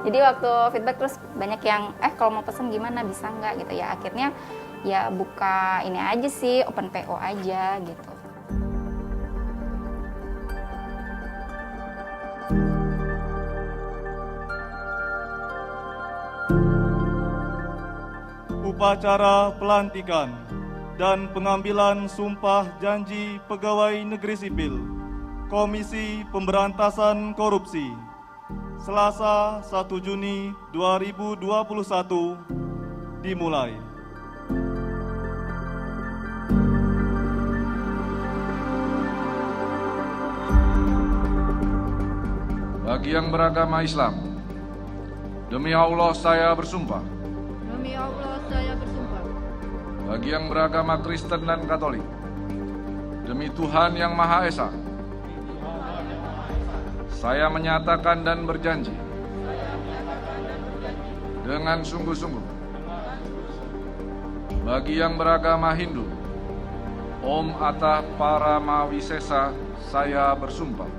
Jadi waktu feedback terus banyak yang kalau mau pesen gimana, bisa nggak gitu ya. Akhirnya ya buka ini aja sih, open PO aja gitu. Upacara pelantikan dan pengambilan sumpah janji pegawai negeri sipil Komisi Pemberantasan Korupsi Selasa 1 Juni 2021 dimulai. Bagi yang beragama Islam, demi Allah saya bersumpah. Demi Allah saya bersumpah. bagi yang beragama Kristen dan Katolik, demi Tuhan Yang Maha Esa, saya menyatakan dan berjanji dengan sungguh-sungguh, bagi yang beragama Hindu, Om Atah Paramawisesa, saya bersumpah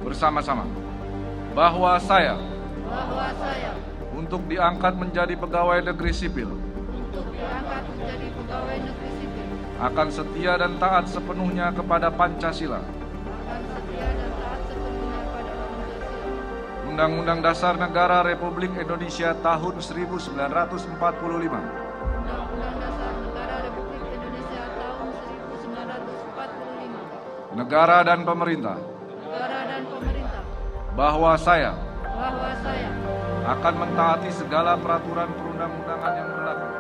bersama-sama bahwa saya untuk diangkat menjadi pegawai negeri sipil akan setia dan taat sepenuhnya kepada Pancasila, Undang-Undang Dasar Negara Republik Indonesia tahun 1945, negara dan pemerintah, bahwa saya akan mentaati segala peraturan perundang-undangan yang berlaku,